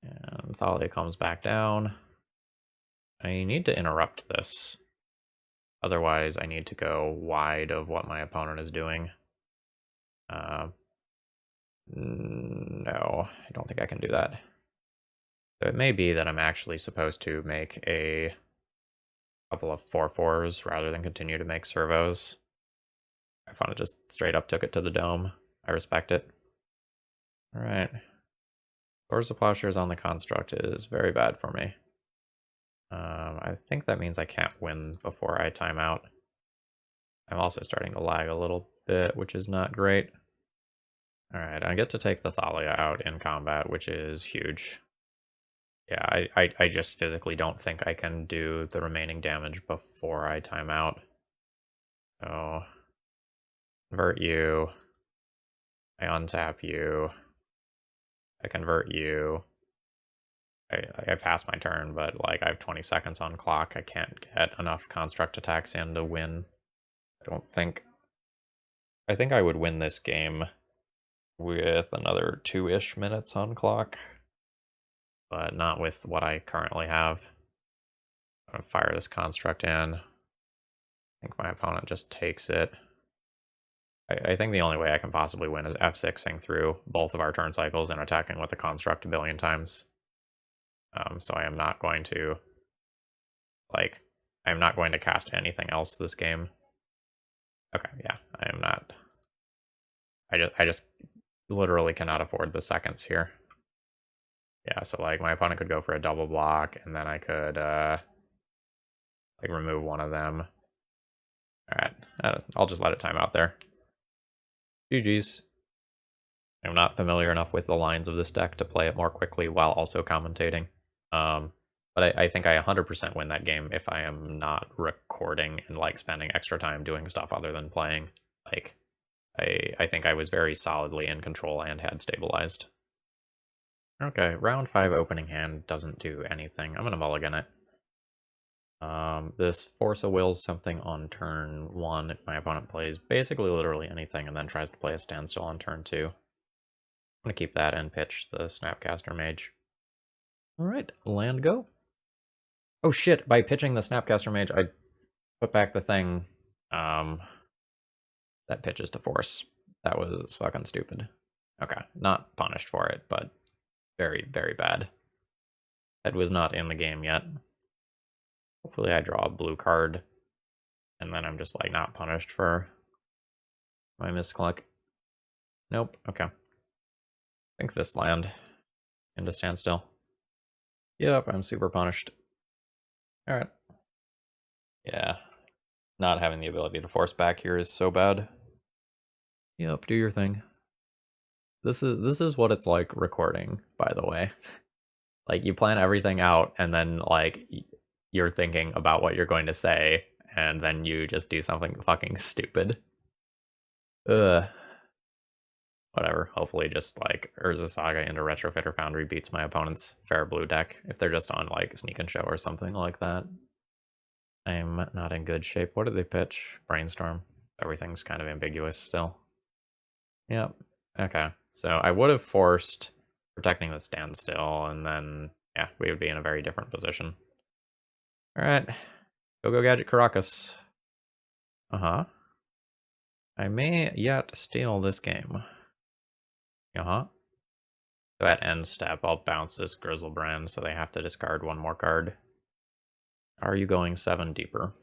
And Thalia comes back down. I need to interrupt this. Otherwise, I need to go wide of what my opponent is doing. No, I don't think I can do that. So it may be that I'm actually supposed to make a couple of 4/4s rather than continue to make servos. My opponent just straight up took it to the dome. I respect it. Alright. Swords of Plowshares on the construct is very bad for me. I think that means I can't win before I time out. I'm also starting to lag a little bit, which is not great. Alright, I get to take the Thalia out in combat, which is huge. Yeah, I just physically don't think I can do the remaining damage before I time out. So, convert you. I untap you. I convert you. I pass my turn, but like I have 20 seconds on clock. I can't get enough construct attacks in to win. I think I would win this game with another 2-ish minutes on clock, but not with what I currently have. I'm gonna fire this construct in. I think my opponent just takes it. I think the only way I can possibly win is F6ing through both of our turn cycles and attacking with the construct a billion times. So I am not going to, I'm not going to cast anything else this game. Okay, yeah, I am not. I just literally cannot afford the seconds here. Yeah, so like my opponent could go for a double block, and then I could remove one of them. Alright, I'll just let it time out there. GG's. I'm not familiar enough with the lines of this deck to play it more quickly while also commentating. But I think I 100% win that game if I am not recording and like spending extra time doing stuff other than playing. Like, I think I was very solidly in control and had stabilized. Okay, round 5 opening hand doesn't do anything. I'm gonna mulligan it. This Force of Will's something on turn 1 if my opponent plays basically literally anything and then tries to play a standstill on turn 2. I'm gonna keep that and pitch the Snapcaster Mage. Alright, land go. Oh shit, by pitching the Snapcaster Mage, Put back the thing. That pitches to force. That was fucking stupid. Okay, not punished for it, but very, very bad. Head was not in the game yet. Hopefully I draw a blue card, and then I'm just, like, not punished for my misclick. Nope, okay. I think this land into standstill. Yep, I'm super punished. Alright. Yeah. Not having the ability to force back here is so bad. Yep, do your thing. This is what it's like recording, by the way. Like, you plan everything out, and then, like, you're thinking about what you're going to say, and then you just do something fucking stupid. Ugh. Whatever. Hopefully just, like, Urza Saga into Retrofitter Foundry beats my opponent's fair blue deck, if they're just on, like, Sneak and Show or something like that. I'm not in good shape. What did they pitch? Brainstorm. Everything's kind of ambiguous still. Yep. Okay. So I would have forced protecting the standstill, and then, yeah, we would be in a very different position. Alright. Go Gadget Caracas. Uh-huh. I may yet steal this game. Uh-huh. So at end step, I'll bounce this Grizzlebrand, so they have to discard one more card. Are you going 7 deeper?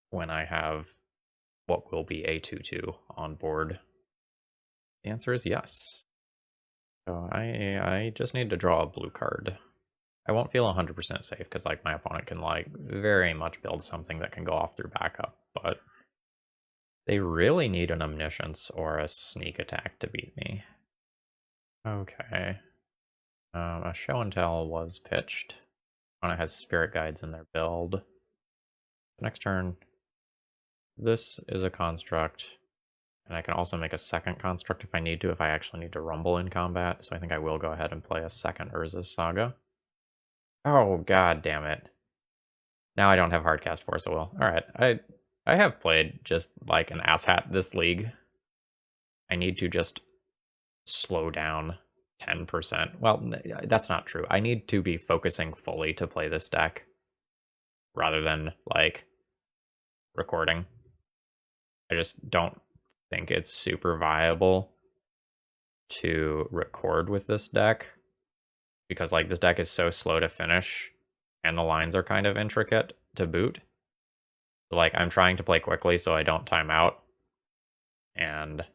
When I have what will be a 2/2 on board? The answer is yes. So I just need to draw a blue card. I won't feel 100% safe, because, like, my opponent can, like, very much build something that can go off through backup, but they really need an Omniscience or a Sneak Attack to beat me. Okay. A Show and Tell was pitched. Opponent has Spirit Guides in their build. Next turn, this is a construct, and I can also make a second construct if I need to, if I actually need to rumble in combat, so I think I will go ahead and play a second Urza Saga. Oh, god damn it. Now I don't have Hardcast Force of Will. Alright, I have played just like an asshat this league. I need to just slow down 10%. Well, that's not true. I need to be focusing fully to play this deck, rather than, like, recording. I just don't think it's super viable to record with this deck, because, like, this deck is so slow to finish, and the lines are kind of intricate to boot. So, like, I'm trying to play quickly so I don't time out, and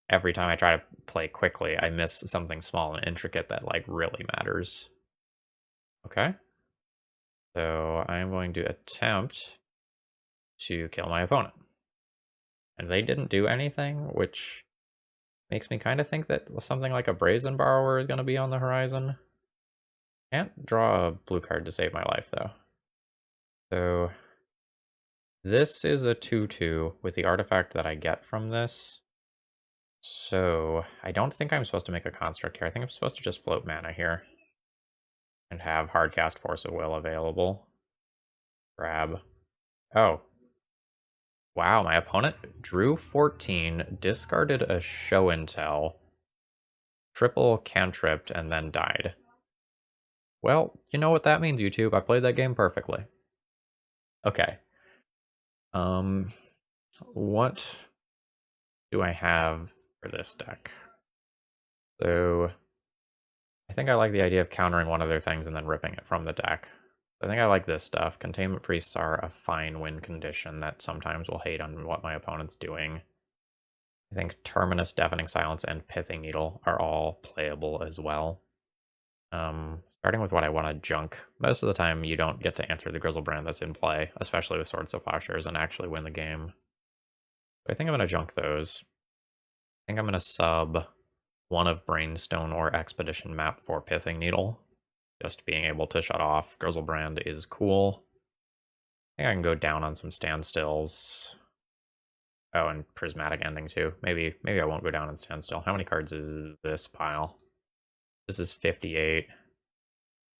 every time I try to play quickly, I miss something small and intricate that, like, really matters. Okay. So I'm going to attempt to kill my opponent. And they didn't do anything, which makes me kind of think that something like a Brazen Borrower is going to be on the horizon. Can't draw a blue card to save my life, though. So this is a 2/2 with the artifact that I get from this. So I don't think I'm supposed to make a construct here. I think I'm supposed to just float mana here and have Hardcast Force of Will available. Grab. Oh. Wow, my opponent drew 14, discarded a Show and Tell, triple cantripped, and then died. Well, you know what that means, YouTube. I played that game perfectly. Okay. What do I have for this deck? So I think I like the idea of countering one of their things and then ripping it from the deck. I think I like this stuff. Containment Priests are a fine win condition that sometimes will hate on what my opponent's doing. I think Terminus, Deafening Silence, and Pithing Needle are all playable as well. Starting with what I want to junk. Most of the time, you don't get to answer the Grizzlebrand that's in play, especially with Swords of Plowshares, and actually win the game. So I think I'm going to junk those. I think I'm going to sub one of Brainstone or Expedition Map for Pithing Needle. Just being able to shut off Grizzlebrand is cool. I think I can go down on some standstills. Oh, and Prismatic Ending too. Maybe I won't go down on standstill. How many cards is this pile? This is 58.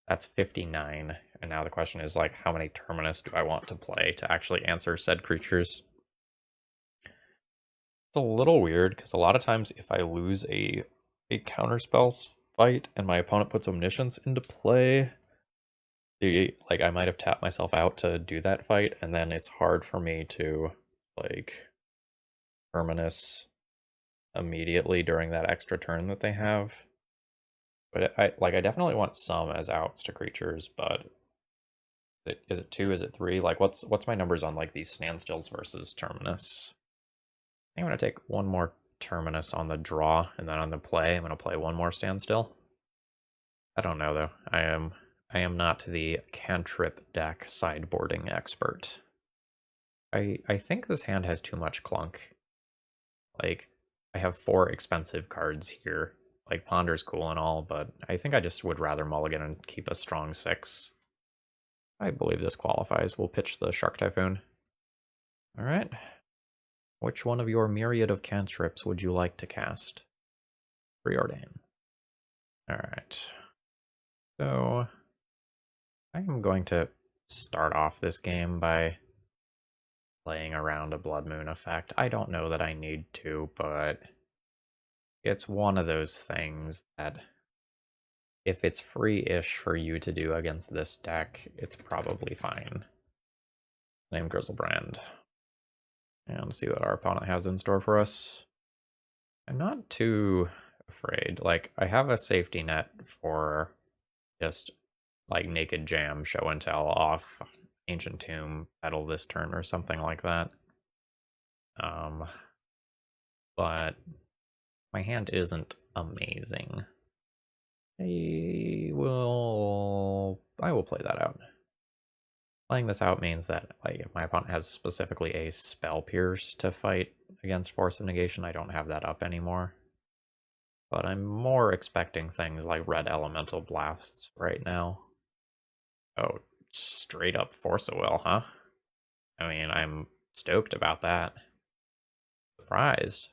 That's 59. And now the question is, like, how many Terminus do I want to play to actually answer said creatures? It's a little weird, because a lot of times if I lose a counterspell fight and my opponent puts Omniscience into play, Like, I might have tapped myself out to do that fight, and then it's hard for me to, like, Terminus immediately during that extra turn that they have. But I definitely want some as outs to creatures, but is it 2? Is it 3? Like, what's my numbers on, like, these standstills versus Terminus? I'm gonna take one more Terminus on the draw, and then on the play, I'm gonna play one more standstill. I don't know though. I am not the cantrip deck sideboarding expert. I think this hand has too much clunk. Like, I have 4 expensive cards here. Like, Ponder's cool and all, but I think I just would rather mulligan and keep a strong 6. I believe this qualifies. We'll pitch the Shark Typhoon. Alright. Which one of your myriad of cantrips would you like to cast? Preordain. Alright. So, I am going to start off this game by playing around a Blood Moon effect. I don't know that I need to, but it's one of those things that if it's free-ish for you to do against this deck, it's probably fine. Name Grizzlebrand. And see what our opponent has in store for us. I'm not too afraid. Like, I have a safety net for just, like, Naked Jam, Show and Tell off Ancient Tomb, Petal this turn or something like that. But my hand isn't amazing. I will play that out. Playing this out means that, like, if my opponent has specifically a Spell Pierce to fight against Force of Negation, I don't have that up anymore. But I'm more expecting things like Red Elemental Blasts right now. Oh, straight up Force of Will, huh? I mean, I'm stoked about that. Surprised,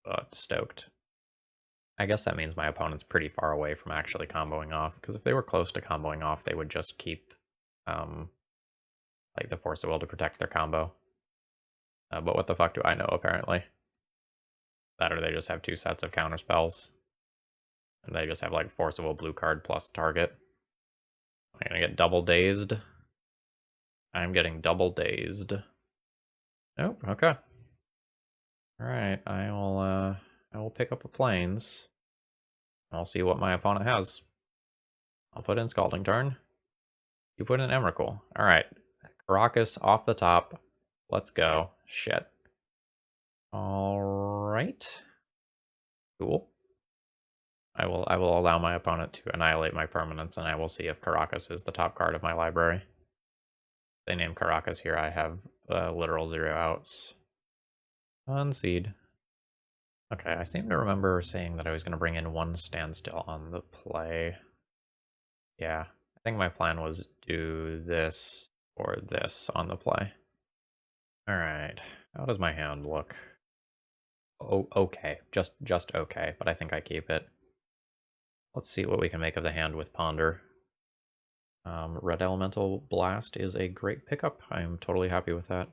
but stoked. I guess that means my opponent's pretty far away from actually comboing off, because if they were close to comboing off, they would just keep like the Force of Will to protect their combo. But what the fuck do I know, apparently? That or they just have 2 sets of counter spells. And they just have like Force of Will blue card plus target. I'm gonna get double dazed. I'm getting double dazed. Nope, okay. Alright, I will pick up a planes. I'll see what my opponent has. I'll put in Scalding Turn. You put in Emrakul. Alright. Caracas off the top. Let's go. Shit. Alright. Cool. I will allow my opponent to annihilate my permanents, and I will see if Caracas is the top card of my library. If they name Caracas here, I have literal 0 outs. Unseed. Okay, I seem to remember saying that I was going to bring in 1 standstill on the play. Yeah, I think my plan was do this or this on the play. Alright, how does my hand look? Oh, okay, just okay, but I think I keep it. Let's see what we can make of the hand with Ponder. Red Elemental Blast is a great pickup. I'm totally happy with that.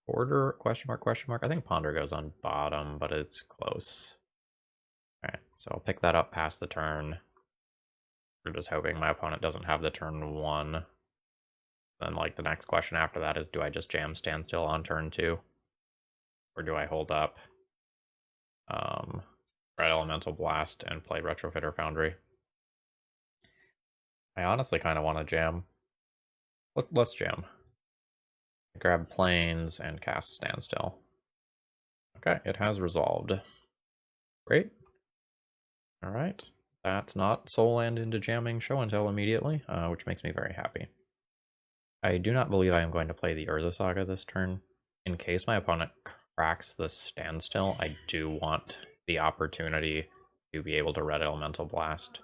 Order, question mark, question mark. I think Ponder goes on bottom, but it's close. Alright, so I'll pick that up past the turn. We're just hoping my opponent doesn't have the turn 1. Then, like, the next question after that is, do I just jam Standstill on turn 2? Or do I hold up Red Elemental Blast and play Retrofitter Foundry? I honestly kind of want to jam. Let's jam. Grab Plains and cast Standstill. Okay, it has resolved. Great. Alright. That's not Soul Land into jamming Show and Tell immediately, which makes me very happy. I do not believe I am going to play the Urza Saga this turn. In case my opponent cracks the Standstill, I do want the opportunity to be able to Red Elemental Blast.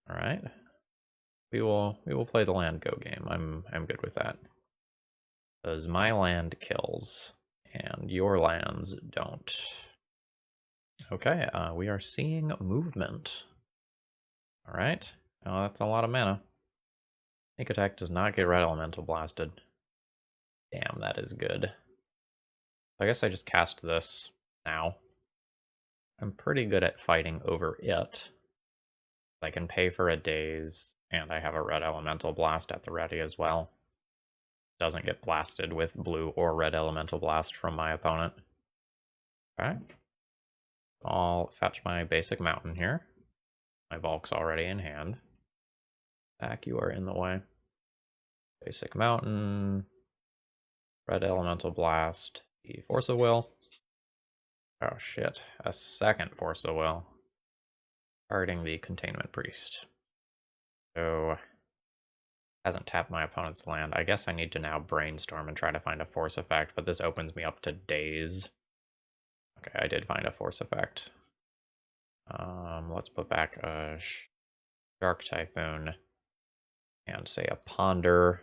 Alright. We will play the land go game. I'm good with that. Because my land kills, and your lands don't. Okay, we are seeing movement. Alright. Oh, that's a lot of mana. Sneak attack does not get Red Elemental blasted. Damn, that is good. I guess I just cast this now. I'm pretty good at fighting over it. I can pay for a daze. And I have a red elemental blast at the ready as well. Doesn't get blasted with blue or red elemental blast from my opponent. Okay. I'll fetch my basic mountain here. My bulk's already in hand. Back, you are in the way. Basic mountain. Red elemental blast. The force of will. Oh shit. A second force of will. Targeting the containment priest. So hasn't tapped my opponent's land. I guess I need to now brainstorm and try to find a force effect, but this opens me up to days. Okay, I did find a force effect. Let's put back a Shark Typhoon and say a Ponder.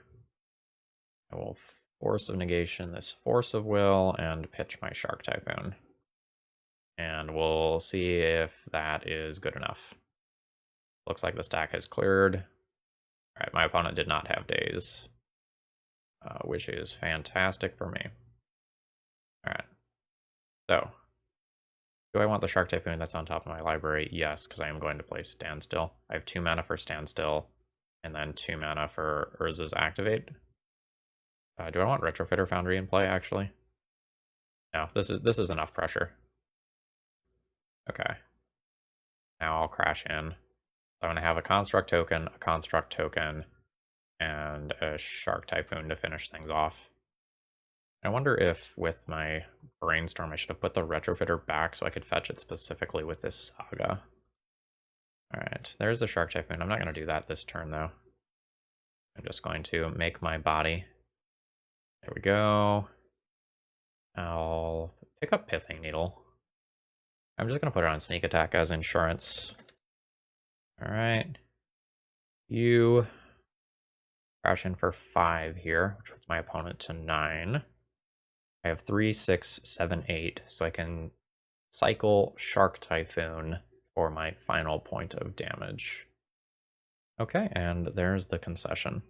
I will Force of Negation this Force of Will and pitch my Shark Typhoon. And we'll see if that is good enough. Looks like the stack has cleared. Alright, my opponent did not have days, which is fantastic for me. Alright, so do I want the Shark Typhoon that's on top of my library? Yes, because I am going to play Standstill. I have 2 mana for Standstill, and then 2 mana for Urza's Activate. Do I want Retrofitter Foundry in play, actually? No, this is enough pressure. Okay. Now I'll crash in. So I'm going to have a Construct token, and a Shark Typhoon to finish things off. I wonder if with my Brainstorm I should have put the Retrofitter back so I could fetch it specifically with this Saga. Alright, there's the Shark Typhoon. I'm not going to do that this turn, though. I'm just going to make my body. There we go. I'll pick up Pithing Needle. I'm just going to put it on Sneak Attack as insurance. Alright. You crash in for 5 here, which puts my opponent to 9. I have 3, 6, 7, 8, so I can cycle Shark Typhoon for my final point of damage. Okay, and there's the concession.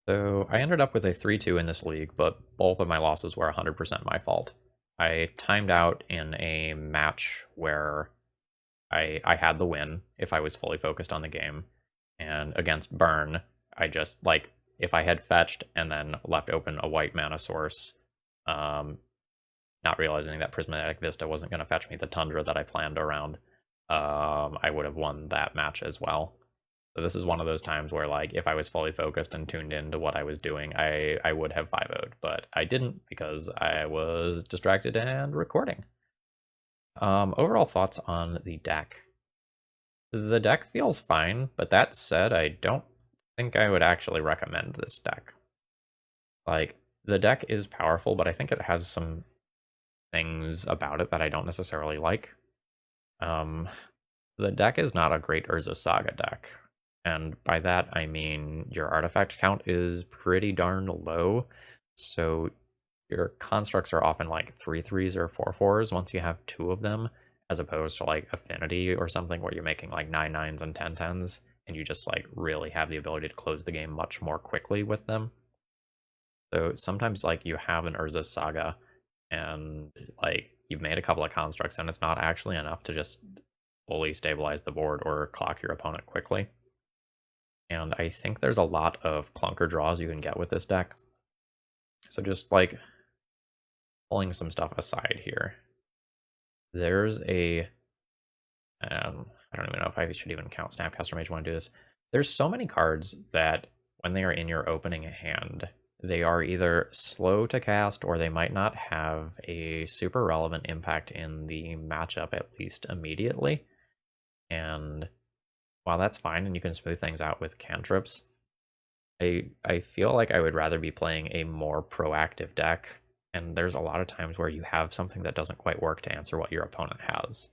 So I ended up with a 3-2 in this league, but both of my losses were 100% my fault. I timed out in a match where I had the win if I was fully focused on the game, and against Burn, I just, like, if I had fetched and then left open a white mana source, not realizing that Prismatic Vista wasn't going to fetch me the Tundra that I planned around, I would have won that match as well. So this is one of those times where, like, if I was fully focused and tuned into what I was doing, I would have 5-0'd, but I didn't because I was distracted and recording. Overall thoughts on the deck. The deck feels fine, but that said, I don't think I would actually recommend this deck. Like, the deck is powerful, but I think it has some things about it that I don't necessarily like. The deck is not a great Urza Saga deck, and by that I mean your artifact count is pretty darn low, so your constructs are often like 3/3s or 4/4s once you have 2 of them, as opposed to like Affinity or something where you're making like 9/9s and 10/10s, and you just like really have the ability to close the game much more quickly with them. So sometimes like you have an Urza Saga and like you've made a couple of constructs and it's not actually enough to just fully stabilize the board or clock your opponent quickly. And I think there's a lot of clunker draws you can get with this deck. So just like pulling some stuff aside here, there's a I don't even know if I should even count Snapcaster Mage when I do this. There's so many cards that when they are in your opening hand, they are either slow to cast or they might not have a super relevant impact in the matchup, at least immediately. And while that's fine and you can smooth things out with cantrips, I feel like I would rather be playing a more proactive deck. And there's a lot of times where you have something that doesn't quite work to answer what your opponent has.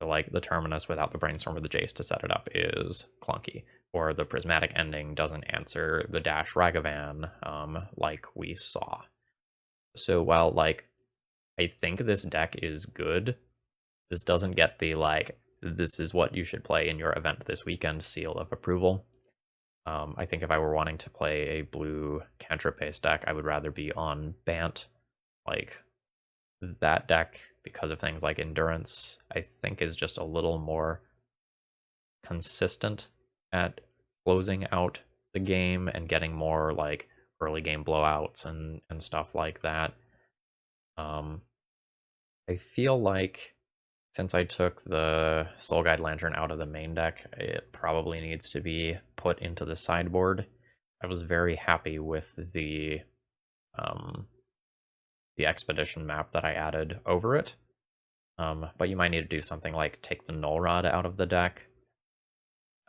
So like the Terminus without the Brainstorm or the Jace to set it up is clunky. Or the Prismatic Ending doesn't answer the Dash Ragavan like we saw. So while like I think this deck is good, this doesn't get the like, this is what you should play in your event this weekend seal of approval. I think if I were wanting to play a blue cantrip-based deck, I would rather be on Bant. Like, that deck, because of things like Endurance, I think is just a little more consistent at closing out the game and getting more like early game blowouts and stuff like that. I feel like since I took the Soul Guide Lantern out of the main deck, it probably needs to be put into the sideboard. I was very happy with the expedition map that I added over it. But you might need to do something like take the Null Rod out of the deck.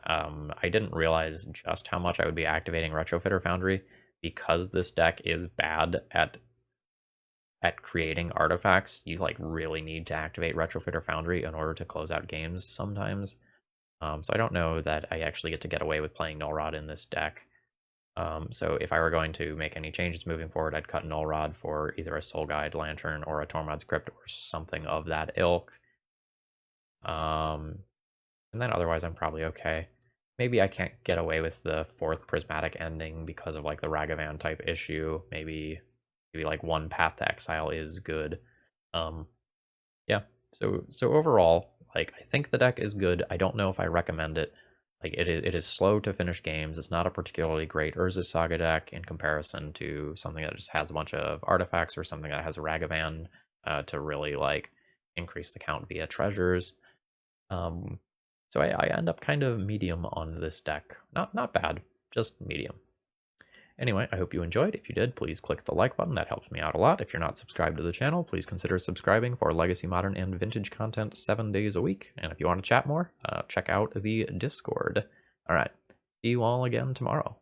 I didn't realize just how much I would be activating Retrofitter Foundry because this deck is bad at creating artifacts. You like really need to activate Retrofitter Foundry in order to close out games sometimes. So I don't know that I actually get away with playing Null Rod in this deck. So if I were going to make any changes moving forward, I'd cut Null Rod for either a Soul Guide Lantern or a Tormod's Crypt or something of that ilk. And then otherwise I'm probably okay. Maybe I can't get away with the 4th Prismatic ending because of like the Ragavan type issue. Maybe like 1 Path to Exile is good. Yeah. So overall, like I think the deck is good. I don't know if I recommend it. Like it is slow to finish games. It's not a particularly great Urza Saga deck in comparison to something that just has a bunch of artifacts or something that has a Ragavan to really like increase the count via treasures. So I end up kind of medium on this deck. Not bad, just medium. Anyway, I hope you enjoyed. If you did, please click the like button. That helps me out a lot. If you're not subscribed to the channel, please consider subscribing for Legacy, Modern, and Vintage content 7 days a week. And if you want to chat more, check out the Discord. All right, see you all again tomorrow.